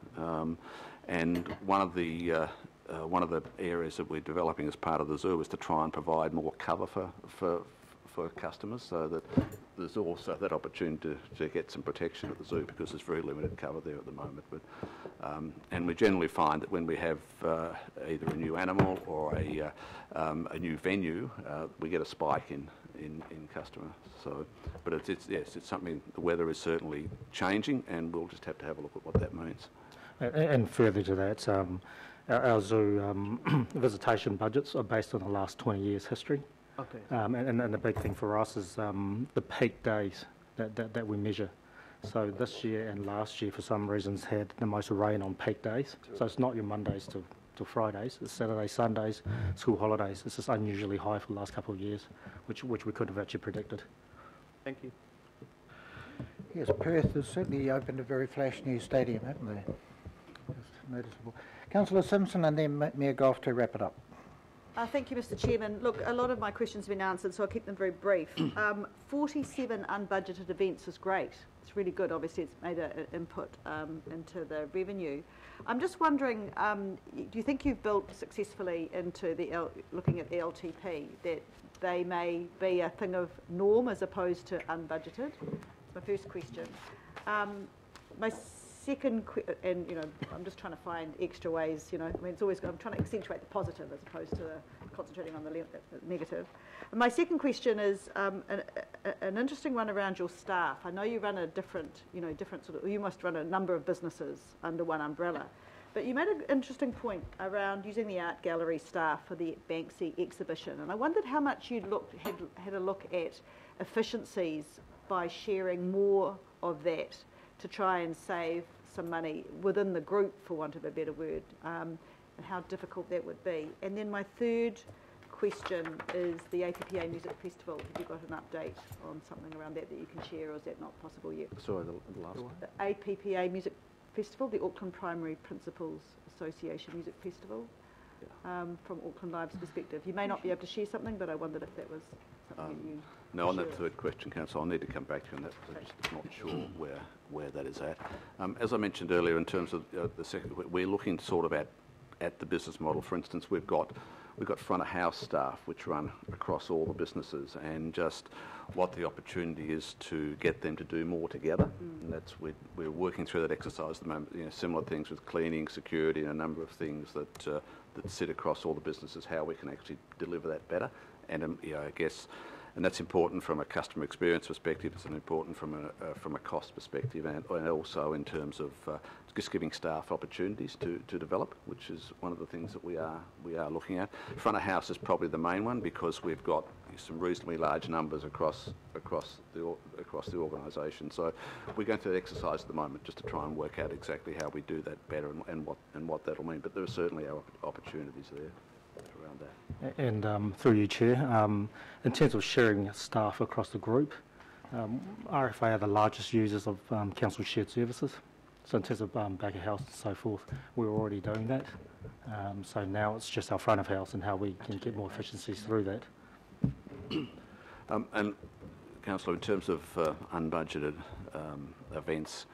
And one of the areas that we're developing as part of the zoo is to try and provide more cover for customers, so that there's also that opportunity to get some protection at the zoo, because there's very limited cover there at the moment. But and we generally find that when we have either a new animal or a new venue, we get a spike in customers. So, but it's something. The weather is certainly changing, and we'll just have to have a look at what that means. And further to that, our zoo visitation budgets are based on the last 20 years' history. Okay. And the big thing for us is the peak days that we measure. So this year and last year, for some reasons, had the most rain on peak days. So it's not your Mondays to Fridays. It's Saturdays, Sundays, school holidays. It's just unusually high for the last couple of years, which we couldn't have actually predicted. Thank you. Yes, Perth has certainly opened a very flash new stadium, haven't they? It's noticeable. Councillor Simpson and then Mayor Goff to wrap it up. Thank you, Mr Chairman. Look, a lot of my questions have been answered, so I'll keep them very brief. 47 unbudgeted events is great. It's really good. Obviously, it's made an input into the revenue. I'm just wondering, do you think you've built successfully into looking at the LTP that they may be a thing of norm as opposed to unbudgeted? That's my first question. My second, I'm just trying to find extra ways, it's always, I'm trying to accentuate the positive as opposed to concentrating on the negative. And my second question is an interesting one around your staff. I know you run a different sort of, you must run a number of businesses under one umbrella, but you made an interesting point around using the art gallery staff for the Banksy exhibition, and I wondered how much you'd had a look at efficiencies by sharing more of that to try and save some money within the group, for want of a better word, and how difficult that would be. And then my third question is the APPA Music Festival. Have you got an update on something around that you can share, or is that not possible yet? Sorry, the last one? The APPA Music Festival, the Auckland Primary Principals Association Music Festival, from Auckland Live's perspective. You may not be able to share something, but I wondered if that was something you... No, on that third question, Councillor, I'll need to come back to you on that, because I'm just not sure where that is at. As I mentioned earlier, in terms of the second, we're looking sort of at the business model. For instance, we've got front of house staff which run across all the businesses, and just what the opportunity is to get them to do more together. And that's we're working through that exercise at the moment. Similar things with cleaning, security, and a number of things that sit across all the businesses. How we can actually deliver that better, and I guess and that's important from a customer experience perspective. It's important from a cost perspective, and also in terms of just giving staff opportunities to develop, which is one of the things that we are looking at. Front of house is probably the main one because we've got some reasonably large numbers across the organisation. So we're going through the exercise at the moment just to try and work out exactly how we do that better and what that'll mean. But there are certainly opportunities there around that. And through you, Chair, in terms of sharing staff across the group, RFA are the largest users of council shared services. So in terms of back of house and so forth, we're already doing that. So now it's just our front of house and how we can get more efficiencies through that. And Councillor, in terms of unbudgeted events,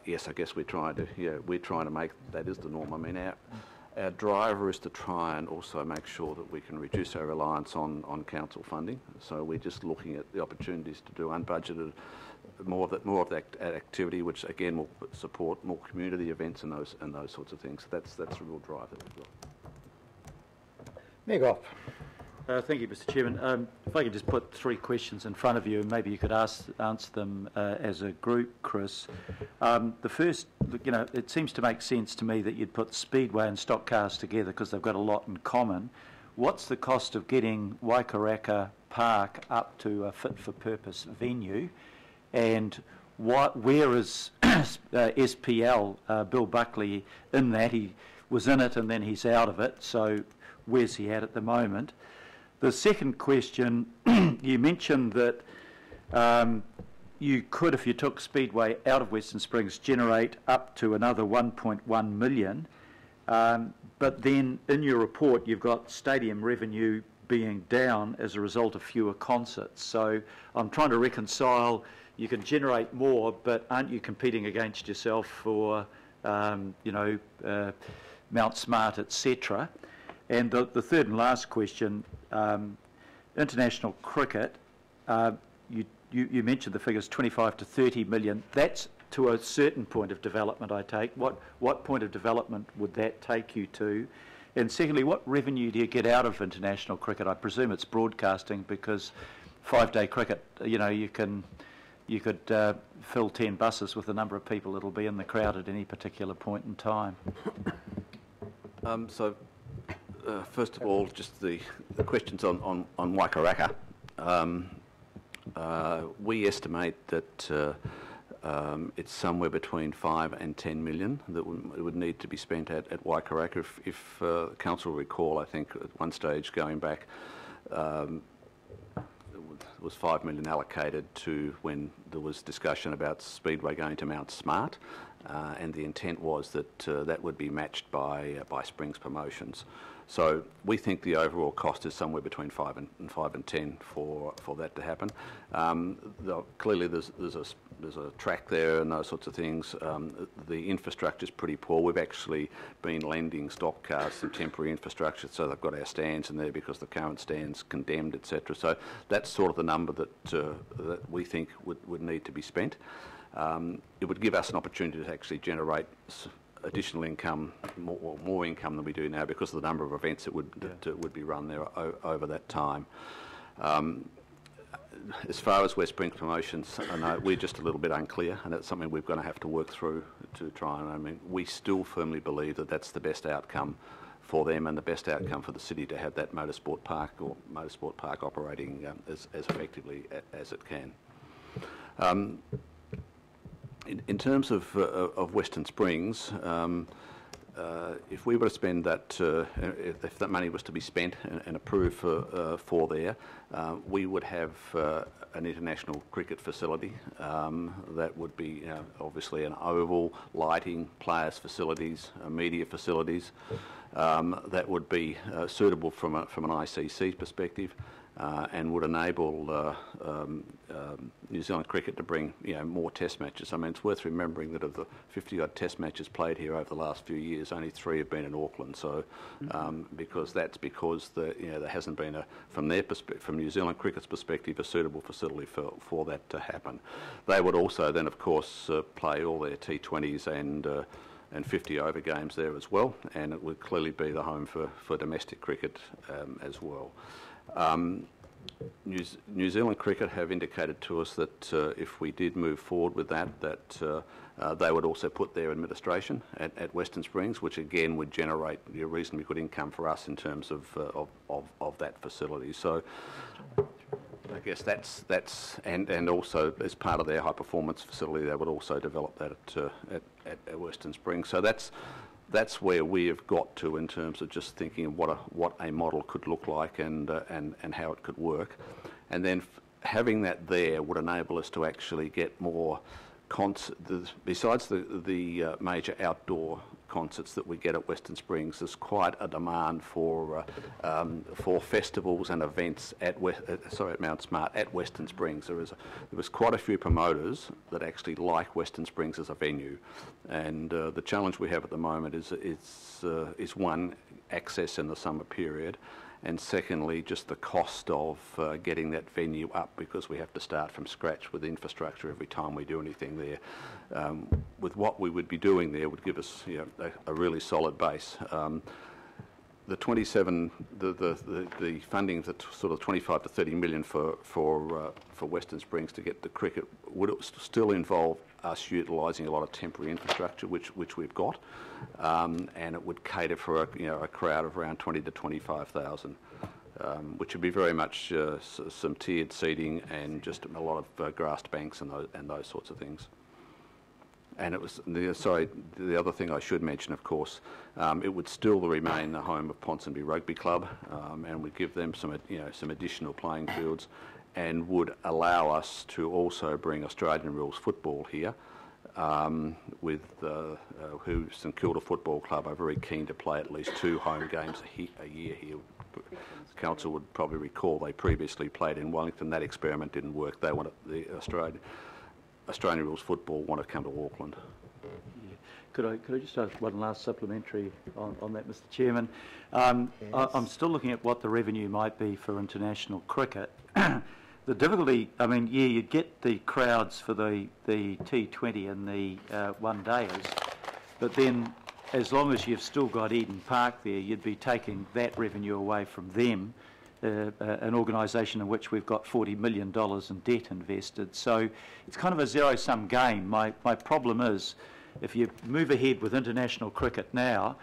yes, I guess we're trying to make that is the norm. I mean, our driver is to try and also make sure that we can reduce our reliance on council funding. So we're just looking at the opportunities to do unbudgeted more of that activity, which again will support more community events and those sorts of things. So that's a real drive that we've got. Mayor Goff. Thank you, Mr. Chairman. If I could just put 3 questions in front of you, and maybe you could answer them as a group, Chris. The first, it seems to make sense to me that you'd put Speedway and stock cars together because they've got a lot in common. What's the cost of getting Waikaraka Park up to a fit-for-purpose venue? And where is SPL, Bill Buckley, in that? He was in it and then he's out of it, so where's he at the moment? The second question, you mentioned that you could, if you took Speedway out of Western Springs, generate up to another 1.1 million. But then in your report, you've got stadium revenue being down as a result of fewer concerts. So I'm trying to reconcile, you can generate more, but aren't you competing against yourself for, Mount Smart, etc.? And the third and last question, international cricket, you mentioned the figures 25 to 30 million. That's to a certain point of development, I take. What point of development would that take you to? And secondly, what revenue do you get out of international cricket? I presume it's broadcasting because 5-day cricket, you could fill 10 buses with the number of people that'll be in the crowd at any particular point in time. First of all, just the questions on Waikaraka. We estimate that it's somewhere between 5 and 10 million that would need to be spent at Waikaraka. If Council will recall, I think at one stage going back, there was 5 million allocated to when there was discussion about Speedway going to Mount Smart, and the intent was that that would be matched by Springs Promotions. So we think the overall cost is somewhere between 5 and 10 for that to happen. Clearly, there's a track there and those sorts of things. The infrastructure is pretty poor. We've actually been lending stock cars some temporary infrastructure, so they've got our stands in there because the current stand's condemned, etc. So that's sort of the number that we think would need to be spent. It would give us an opportunity to actually generate additional income, more income than we do now because of the number of events that would be run there over that time. As far as West Springs Promotions, I know we're just a little bit unclear, and that's something we're going to have to work through to try and. I mean, we still firmly believe that that's the best outcome for them and the best outcome for the city to have that motorsport park operating as effectively as it can. In terms of Western Springs, if we were to spend that, if that money was to be spent and approved for there, we would have an international cricket facility that would be obviously an oval, lighting, players' facilities, media facilities that would be suitable from an ICC perspective. And would enable New Zealand cricket to bring more test matches. I mean, it's worth remembering that of the 50-odd test matches played here over the last few years, only 3 have been in Auckland. So, because there hasn't been from New Zealand cricket's perspective, a suitable facility for that to happen. They would also then, of course, play all their T20s and 50-over games there as well, and it would clearly be the home for domestic cricket as well. New Zealand Cricket have indicated to us that if we did move forward with that they would also put their administration at Western Springs, which again would generate a reasonably good income for us in terms of that facility. So I guess that's and also as part of their high performance facility, they would also develop that at Western Springs. So that's where we have got to in terms of just thinking of what a model could look like and how it could work, and then having that there would enable us to actually get more besides the major outdoor concerts that we get at Western Springs. There's quite a demand for festivals and events at Mount Smart at Western Springs. There was quite a few promoters that actually like Western Springs as a venue, and the challenge we have at the moment is one, access in the summer period, and secondly, just the cost of getting that venue up, because we have to start from scratch with infrastructure every time we do anything there. With what we would be doing there would give us a really solid base. The funding of the sort of 25 to 30 million for Western Springs to get the cricket would still involve us utilising a lot of temporary infrastructure, which we've got, and it would cater for a crowd of around 20 to 25,000, which would be very much some tiered seating and just a lot of grassed banks and those sorts of things. And it was the other thing I should mention, of course, it would still remain the home of Ponsonby Rugby Club, and would give them some additional playing fields, and would allow us to also bring Australian rules football here, with who St Kilda Football Club are very keen to play at least 2 home games a year here. Council would probably recall they previously played in Wellington. That experiment didn't work. They wanted the Australian rules football want to come to Auckland. Yeah. Could I just ask one last supplementary on that, Mr. Chairman? I'm still looking at what the revenue might be for international cricket. The difficulty, I mean, yeah, you'd get the crowds for the T20 and the one-dayers, but then as long as you've still got Eden Park there, you'd be taking that revenue away from them, an organisation in which we've got $40 million in debt invested. So it's kind of a zero-sum game. My problem is, if you move ahead with international cricket now,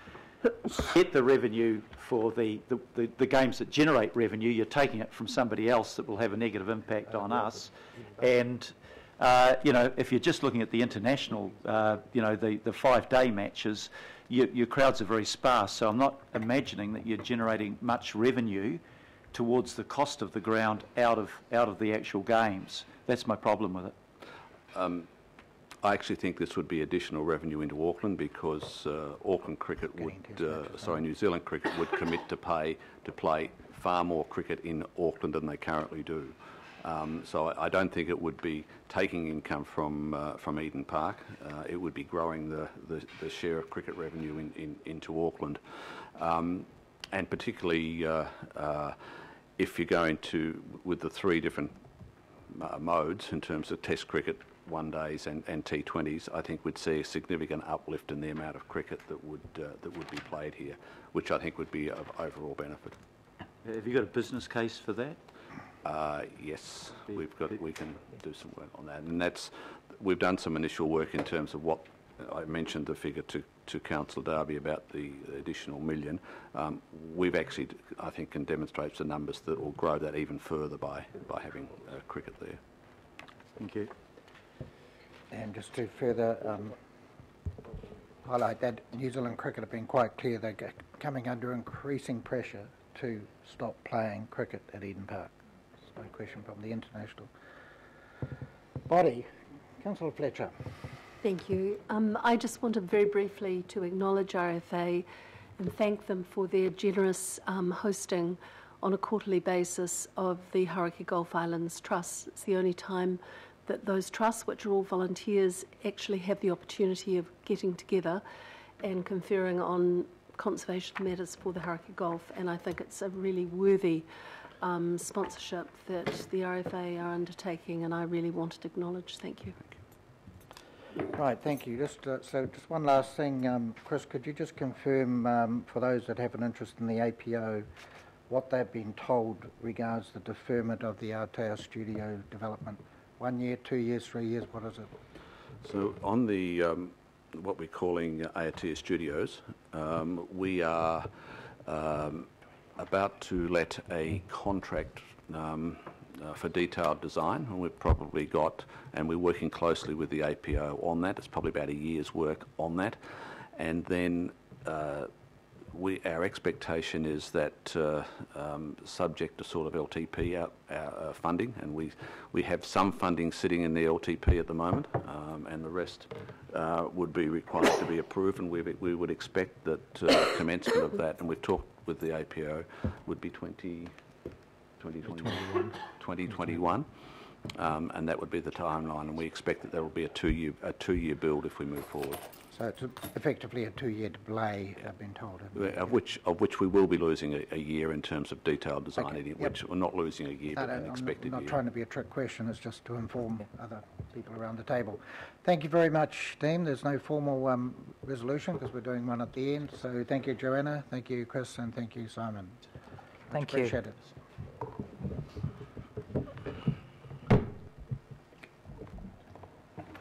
get the revenue for the games that generate revenue, you're taking it from somebody else that will have a negative impact on us. And, if you're just looking at the international, the 5-day matches, your crowds are very sparse. So I'm not imagining that you're generating much revenue towards the cost of the ground out of the actual games. That's my problem with it. I actually think this would be additional revenue into Auckland, because Auckland Cricket New Zealand Cricket would commit to play far more cricket in Auckland than they currently do. So I don't think it would be taking income from Eden Park. It would be growing the share of cricket revenue into Auckland, and particularly if you're going to with the 3 different modes in terms of Test cricket, one-days and T20s, I think we'd see a significant uplift in the amount of cricket that would be played here, which I think would be of overall benefit. Have you got a business case for that? Yes, we can do some work on that, and we've done some initial work in terms of what I mentioned the figure to Councillor Darby about the additional $1 million. We've actually, I think, can demonstrate some numbers that will grow that even further by having cricket there. Thank you. And just to further highlight that, New Zealand Cricket have been quite clear they're coming under increasing pressure to stop playing cricket at Eden Park. There's no question from the international body. Councillor Fletcher. Thank you. I just wanted very briefly to acknowledge RFA and thank them for their generous hosting on a quarterly basis of the Hauraki Gulf Islands Trust. It's the only time that those trusts, which are all volunteers, actually have the opportunity of getting together and conferring on conservation matters for the Hauraki Gulf, and I think it's a really worthy sponsorship that the RFA are undertaking, and I really wanted to acknowledge. Thank you. Right, thank you. Just one last thing, Chris, could you just confirm for those that have an interest in the APO, what they've been told regards the deferment of the Aotea studio development? 1 year, 2 years, 3 years, what is it? So on the what we're calling Aotea Studios, we are about to let a contract for detailed design, and we've probably got, and we're working closely with the APO on that. It's probably about a year's work on that, and then our expectation is that subject to sort of LTP funding, and we have some funding sitting in the LTP at the moment, and the rest would be required to be approved, and we would expect that commencement of that, and we've talked with the APO, would be 2021. And that would be the timeline, and we expect that there will be a two-year build if we move forward. So it's effectively a 2-year delay, I've been told. Of which we will be losing a year in terms of detailed design, Okay, which we're not losing a year, but an expected I'm not year. trying to be a trick question, it's just to inform other people around the table. Thank you very much, team. There's no formal resolution because we're doing one at the end. So thank you, Joanna, thank you, Chris, and thank you, Simon. Thank you. Appreciate it.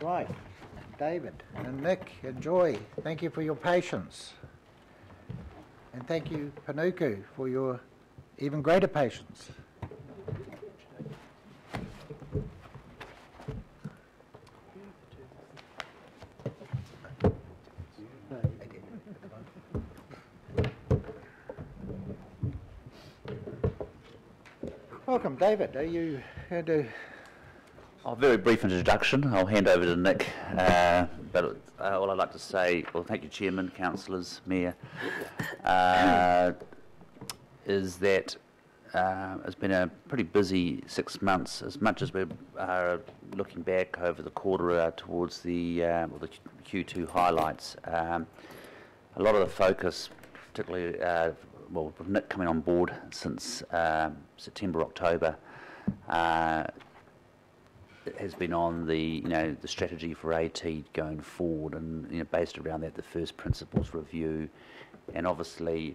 Right, David and Nick, enjoy. Thank you for your patience. And thank you, Panuku, for your even greater patience. Welcome, David. Are you going to... A very brief introduction. I'll hand over to Nick. But all I'd like to say, well, thank you, Chairman, Councillors, Mayor, is that it's been a pretty busy 6 months. As much as we're looking back over the quarter towards the Q2 highlights, a lot of the focus, particularly with Nick coming on board since September, October, has been on the strategy for AT going forward, and based around that, the first principles review, and obviously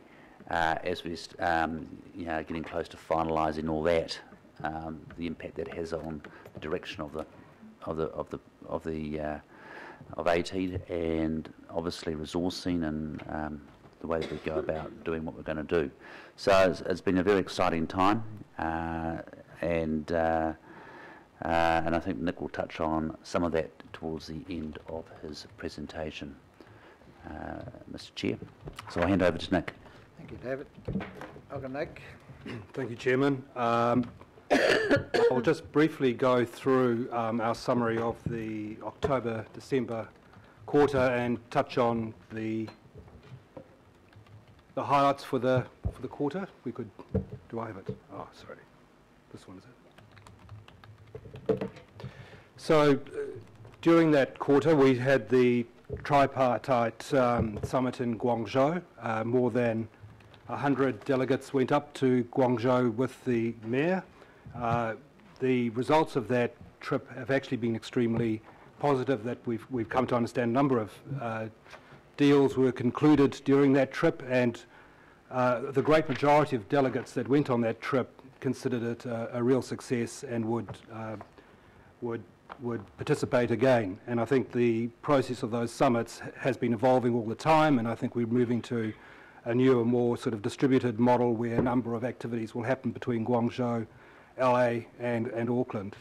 as we're getting close to finalising all that, the impact that has on the direction of AT, and obviously resourcing and the way that we go about doing what we're going to do. So it's been a very exciting time, and I think Nick will touch on some of that towards the end of his presentation, Mr. Chair. So I'll hand over to Nick. Thank you, David. Welcome, Nick. Thank you, Chairman. I'll just briefly go through our summary of the October-December quarter and touch on the highlights for the quarter. Do I have it? Oh, sorry. This one is it. So during that quarter, we had the tripartite summit in Guangzhou. More than 100 delegates went up to Guangzhou with the mayor. The results of that trip have actually been extremely positive. That we've come to understand a number of deals were concluded during that trip, and the great majority of delegates that went on that trip considered it a real success and would participate again. And I think the process of those summits has been evolving all the time, and I think we're moving to a newer, more sort of distributed model where a number of activities will happen between Guangzhou, LA and Auckland.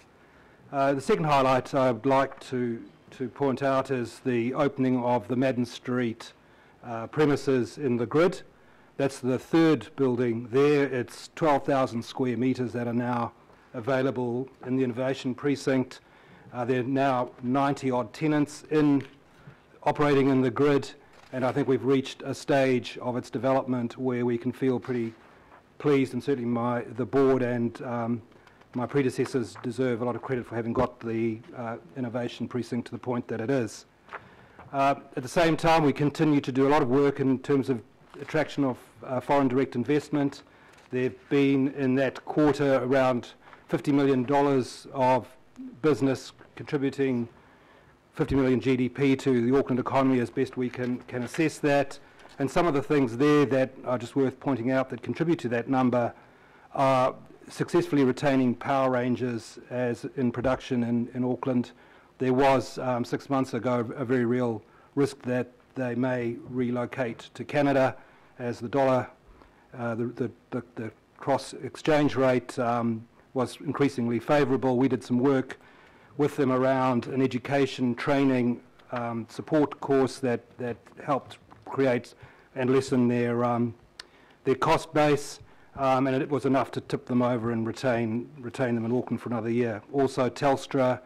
The second highlight I would like to point out is the opening of the Madden Street premises in the grid. That's the third building there. It's 12,000 square metres that are now available in the Innovation Precinct. There are now 90-odd tenants operating in the grid, and I think we've reached a stage of its development where we can feel pretty pleased, and certainly the board and my predecessors deserve a lot of credit for having got the Innovation Precinct to the point that it is. At the same time, we continue to do a lot of work in terms of attraction of foreign direct investment. There have been in that quarter around $50 million of business contributing 50 million GDP to the Auckland economy as best we can assess that. And some of the things there that are just worth pointing out that contribute to that number are successfully retaining Power Rangers as in production in Auckland. There was 6 months ago a very real risk that they may relocate to Canada as the dollar, the cross exchange rate was increasingly favourable. We did some work with them around an education training support course that helped create and lessen their cost base, and it was enough to tip them over and retain them in Auckland for another year. Also, Telstra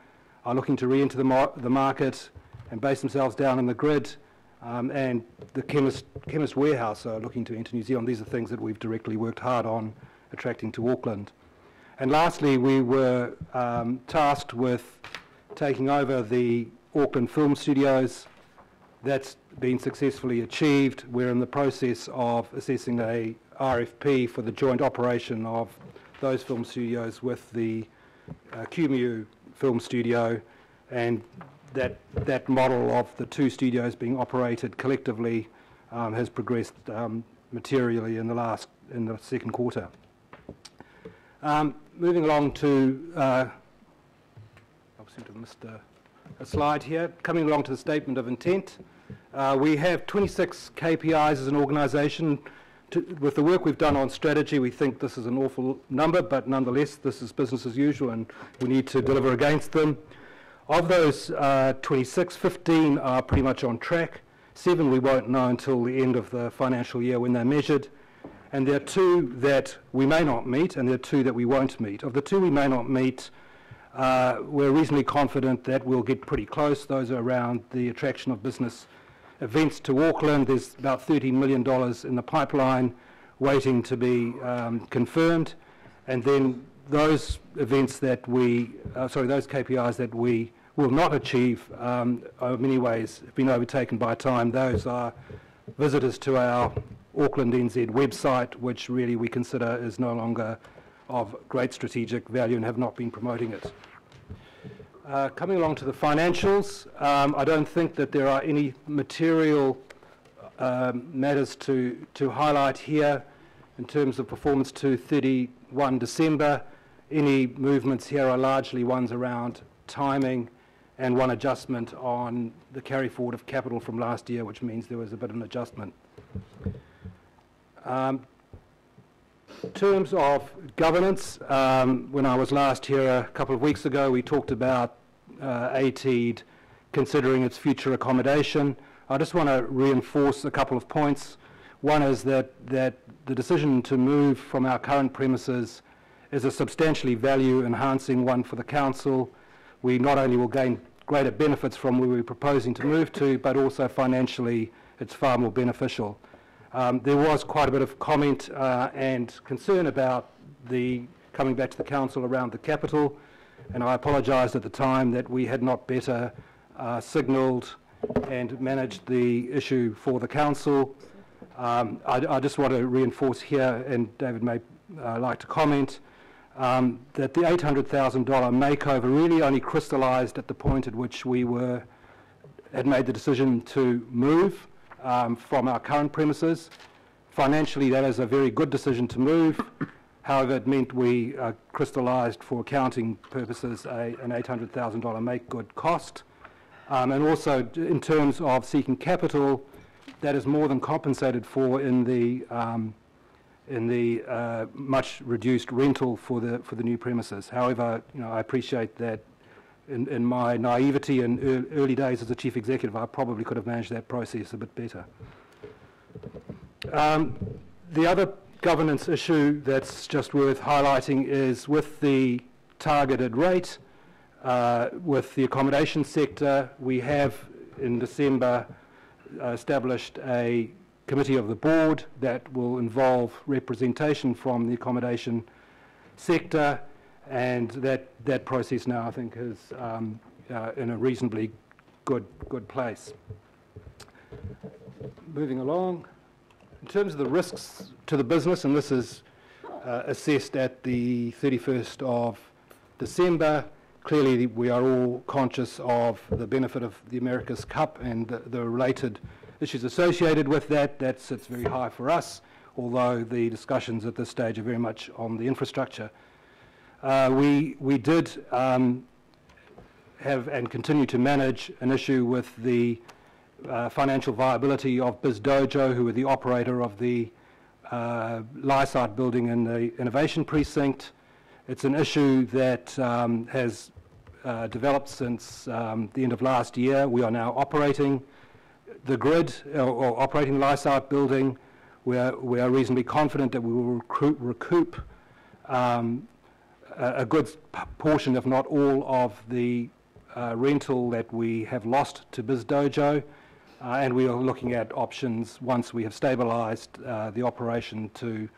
are looking to re-enter the market and base themselves down in the grid, and the Chemist Warehouse are looking to enter New Zealand. These are things that we've directly worked hard on attracting to Auckland. And lastly, we were tasked with taking over the Auckland Film Studios. That's been successfully achieved. We're in the process of assessing a RFP for the joint operation of those film studios with the QMU Film Studio, and that model of the two studios being operated collectively has progressed materially in the second quarter. Moving along to, I seem to have missed a slide here. Coming along to the statement of intent, we have 26 KPIs as an organisation. With the work we've done on strategy, we think this is an awful number, but nonetheless, this is business as usual, and we need to deliver against them. Of those 26, 15 are pretty much on track. 7 we won't know until the end of the financial year when they're measured. And there are 2 that we may not meet, and there are 2 that we won't meet. Of the 2 we may not meet, we're reasonably confident that we'll get pretty close. Those are around the attraction of business events to Auckland. There's about $13 million in the pipeline waiting to be confirmed. And then those events that those KPIs that we will not achieve are in many ways have been overtaken by time. Those are visitors to our Auckland NZ website, which really we consider is no longer of great strategic value and have not been promoting it. Coming along to the financials, I don't think that there are any material matters to highlight here in terms of performance to 31 December. Any movements here are largely ones around timing and one adjustment on the carry forward of capital from last year, which means there was a bit of an adjustment. In terms of governance, when I was last here a couple of weeks ago, we talked about ATEED considering its future accommodation. I just want to reinforce a couple of points. One is that the decision to move from our current premises is a substantially value-enhancing one for the council. We not only will gain greater benefits from where we're proposing to move to, but also financially it's far more beneficial. There was quite a bit of comment and concern about the coming back to the council around the capital, and I apologised at the time that we had not better signalled and managed the issue for the council. I just want to reinforce here, and David may like to comment, that the $800,000 makeover really only crystallised at the point at which we had made the decision to move from our current premises. Financially, that is a very good decision to move. However, it meant we crystallised for accounting purposes an $800,000 make-good cost. And also, in terms of seeking capital, that is more than compensated for in the much reduced rental for the new premises. However, I appreciate that in my naivety in early days as a chief executive, I probably could have managed that process a bit better. The other governance issue that's just worth highlighting is with the targeted rate, with the accommodation sector, we have in December established a committee of the board that will involve representation from the accommodation sector, and that process now I think is in a reasonably good place. Moving along, in terms of the risks to the business, and this is assessed at the 31st of December, clearly we are all conscious of the benefit of the America's Cup and the related issues associated with that. That sits very high for us, although the discussions at this stage are very much on the infrastructure. We did have and continue to manage an issue with the financial viability of BizDojo, who are the operator of the Lysart building in the Innovation Precinct. It's an issue that has developed since the end of last year. We are now operating the grid, or operating the Lysart building. We are reasonably confident that we will recoup a good portion, if not all, of the rental that we have lost to BizDojo, and we are looking at options once we have stabilised the operation to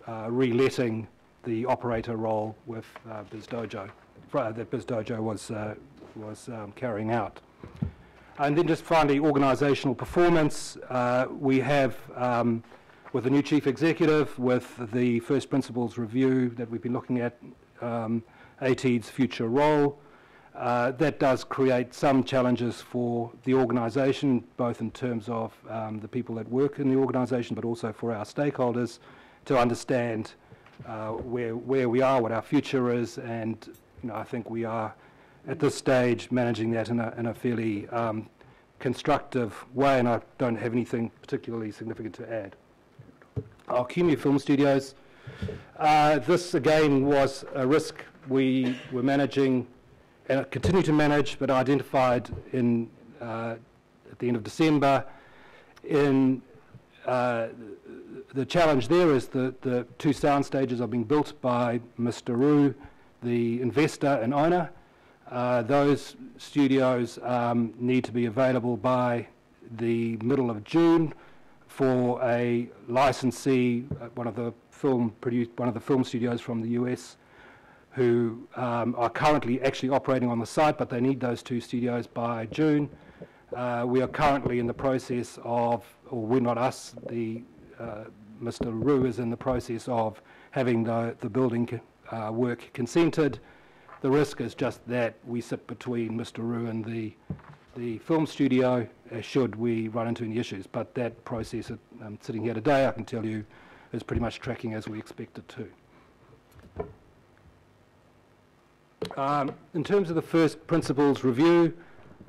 reletting the operator role with BizDojo, that BizDojo was carrying out. And then just finally, organisational performance. We have, with the new chief executive, with the first principles review that we've been looking at, ATEED's future role. That does create some challenges for the organisation, both in terms of the people that work in the organisation, but also for our stakeholders to understand where we are, what our future is, and I think we are at this stage managing that in a fairly constructive way, and I don't have anything particularly significant to add. Kumeu Film Studios. This again was a risk we were managing and continue to manage, but identified in at the end of December. In the challenge there is that the two sound stages are being built by Mr. Rue, the investor and owner. Those studios need to be available by the middle of June for a licensee, one of the film studios from the US, who are currently actually operating on the site, but they need those two studios by June. We are currently in the process of, or we're not us, Mr. Rue is in the process of having the building work consented. The risk is just that we sit between Mr. Rue and the film studio should we run into any issues. But that process, sitting here today, I can tell you, is pretty much tracking as we expect it to. In terms of the first principles review,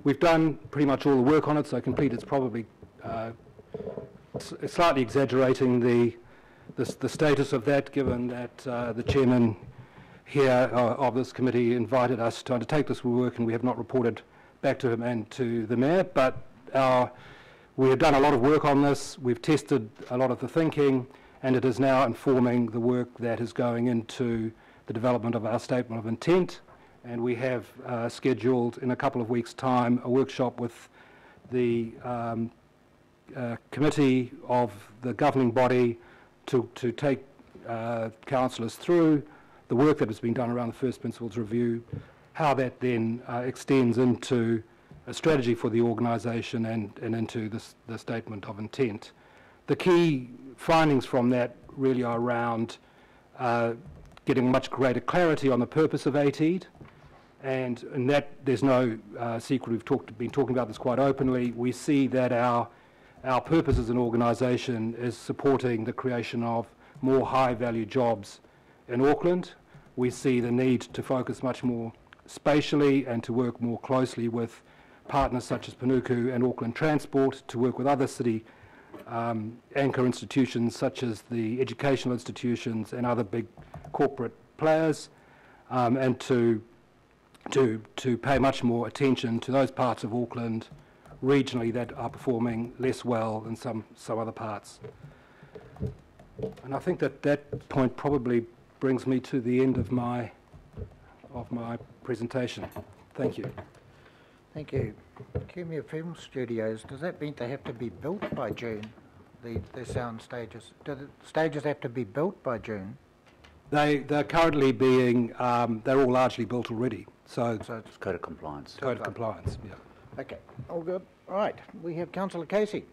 we've done pretty much all the work on it, so complete it's probably slightly exaggerating the status of that, given that the chairman here of this committee invited us to undertake this work, and we have not reported back to him and to the mayor. But we have done a lot of work on this. We've tested a lot of the thinking, and it is now informing the work that is going into the development of our statement of intent. And we have scheduled in a couple of weeks' time a workshop with the committee of the governing body to take councillors through the work that has been done around the first principles review, how that then extends into a strategy for the organisation and into the statement of intent. The key findings from that really are around getting much greater clarity on the purpose of ATEED, and in that there's no secret. We've been talking about this quite openly. We see that our purpose as an organisation is supporting the creation of more high-value jobs in Auckland. We see the need to focus much more spatially and to work more closely with partners such as Panuku and Auckland Transport, to work with other city anchor institutions such as the educational institutions and other big corporate players, and to pay much more attention to those parts of Auckland regionally that are performing less well than some other parts. And I think that point probably brings me to the end of my presentation. Thank you. Thank you. Kumeu Film Studios, does that mean they have to be built by June, the sound stages? Do the stages have to be built by June? They're currently being, they're all largely built already. So it's code of compliance. Code of compliance, yeah. Okay, all good. All right, we have Councillor Casey.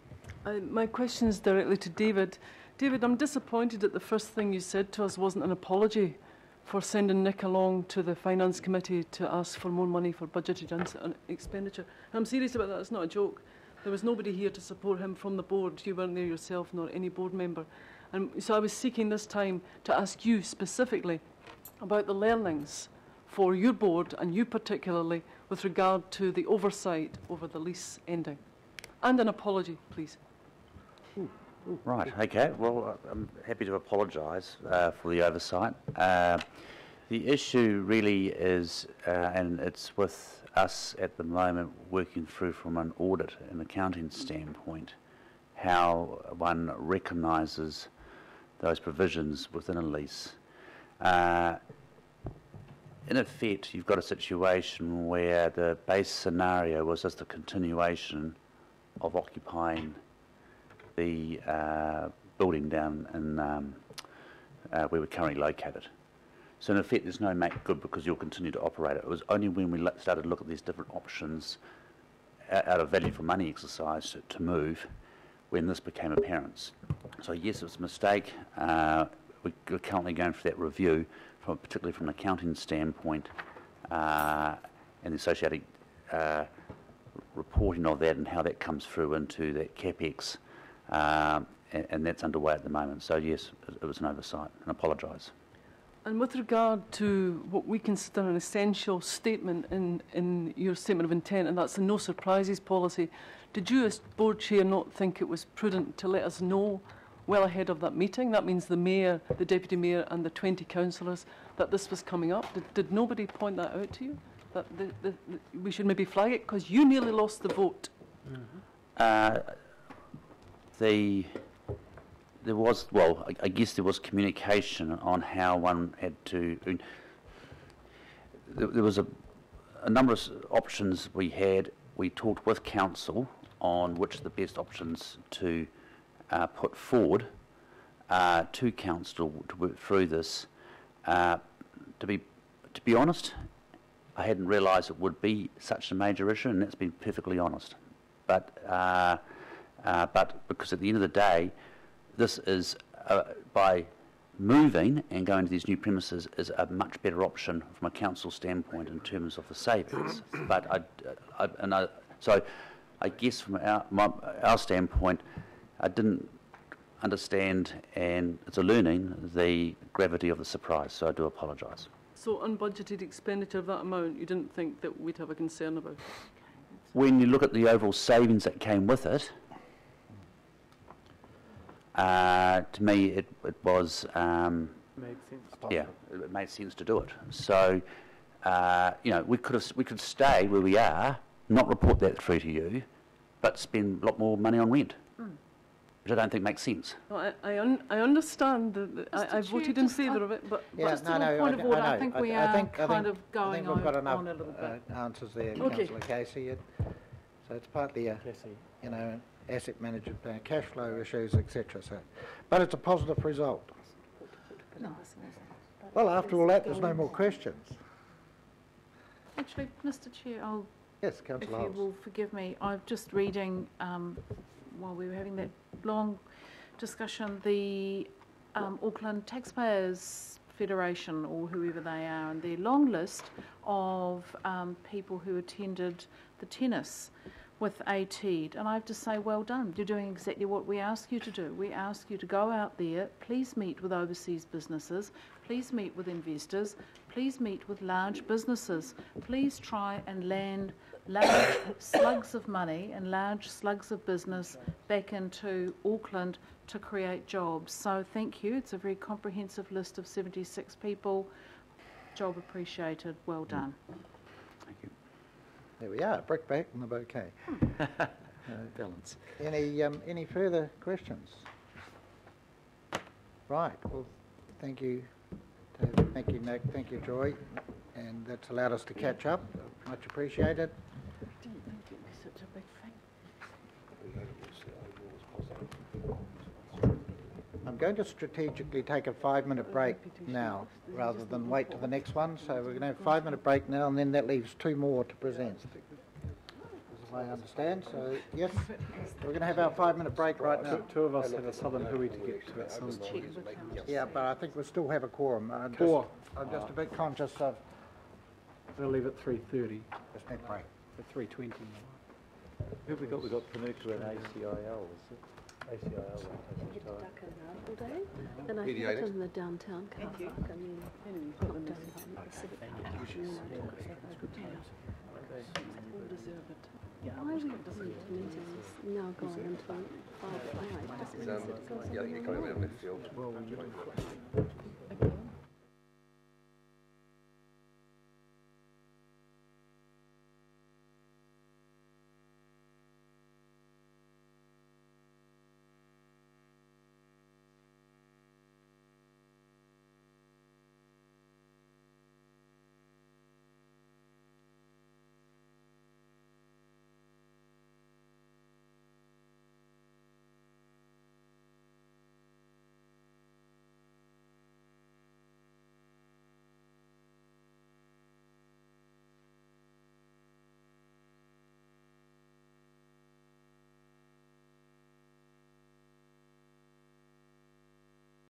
My question is directly to David. David, I'm disappointed that the first thing you said to us wasn't an apology for sending Nick along to the Finance Committee to ask for more money for budgeted expenditure. And I'm serious about that, it's not a joke. There was nobody here to support him from the board. You weren't there yourself, nor any board member. And so I was seeking this time to ask you specifically about the learnings for your board, and you particularly, with regard to the oversight over the lease ending. And an apology, please. Right, okay. Well, I'm happy to apologise for the oversight. The issue really is, and it's with us at the moment working through from an audit and accounting standpoint, how one recognises those provisions within a lease. In effect, you've got a situation where the base scenario was just a continuation of occupying the building down in where we're currently located. So in effect, there's no make good because you'll continue to operate it. It was only when we started to look at these different options out of value for money exercise to move when this became apparent. So yes, it was a mistake. We're currently going through that review, particularly from an accounting standpoint, and the associated reporting of that and how that comes through into that CapEx, and that's underway at the moment. So yes, it was an oversight, and I apologise. And with regard to what we consider an essential statement in your statement of intent, and that's the no surprises policy, did you as board chair not think it was prudent to let us know well ahead of that meeting? That means the mayor, the deputy mayor and the 20 councillors, that this was coming up. Did nobody point that out to you? That we should maybe flag it? Because you nearly lost the vote. There was, well, I guess there was communication on how one had to. There was a number of options we had. We talked with council on which are the best options to put forward to council to work through this. To be honest, I hadn't realised it would be such a major issue, and that's been perfectly honest. But because at the end of the day, this is, by moving and going to these new premises, is a much better option from a council standpoint in terms of the savings. But so I guess from our standpoint, I didn't understand, and it's a learning, the gravity of the surprise, so I do apologise. So unbudgeted expenditure of that amount, you didn't think that we'd have a concern about? When you look at the overall savings that came with it, to me, it was made sense. Yeah, it made sense to do it. So, you know, we could stay where we are, not report that through to you, but spend a lot more money on rent, which I don't think makes sense. No, I understand that I voted in favour of it, but yeah, just on a point of order, I think we are kind of going we've got enough on a little bit. answers there, Okay. Councillor Casey. So it's partly a, you know, asset management, cash flow issues, etc. So, but it's a positive result. Well, after all that, there's no more questions. Actually, Mr. Chair, Yes, if Councillor you Holmes. will forgive me, I'm just reading, while we were having that long discussion, the Auckland Taxpayers Federation, or whoever they are, and their long list of people who attended the tennis with ATEED, and I have to say, well done. You're doing exactly what we ask you to do. We ask you to go out there, please meet with overseas businesses, please meet with investors, please meet with large businesses, please try and land large slugs of money and large slugs of business back into Auckland to create jobs. So thank you. It's a very comprehensive list of 76 people. Job appreciated. Well done. Thank you. There we are, brickbat and the bouquet. Balance. Any further questions? Right, well, thank you, David, thank you, Nick, thank you, Joy, and that's allowed us to catch up, much appreciated. I didn't think it was such a big thing. I'm going to strategically take a 5-minute break now, rather than wait to the next one, so we're going to have a 5-minute break now, and then that leaves 2 more to present. As I understand, so yes, we're going to have our 5-minute break right now. Two of us have a Southern Hui to get to at some point. Yeah, but I think we'll still have a quorum. I'm just a bit conscious of... We'll leave at 3:30. Just need a break. At 3:20. Who have we got? We've got Panuku and ACIL, is it? ACIL won't take Had to some time. duck in all day, and I PDA had it next. in the downtown car park, and then not downtown, but the civic park, and then I took it back over town. All deserve it. Why are we coming to meetings now going into 5 at night? Doesn't mean that it goes Yeah, I think you're coming on. around left field.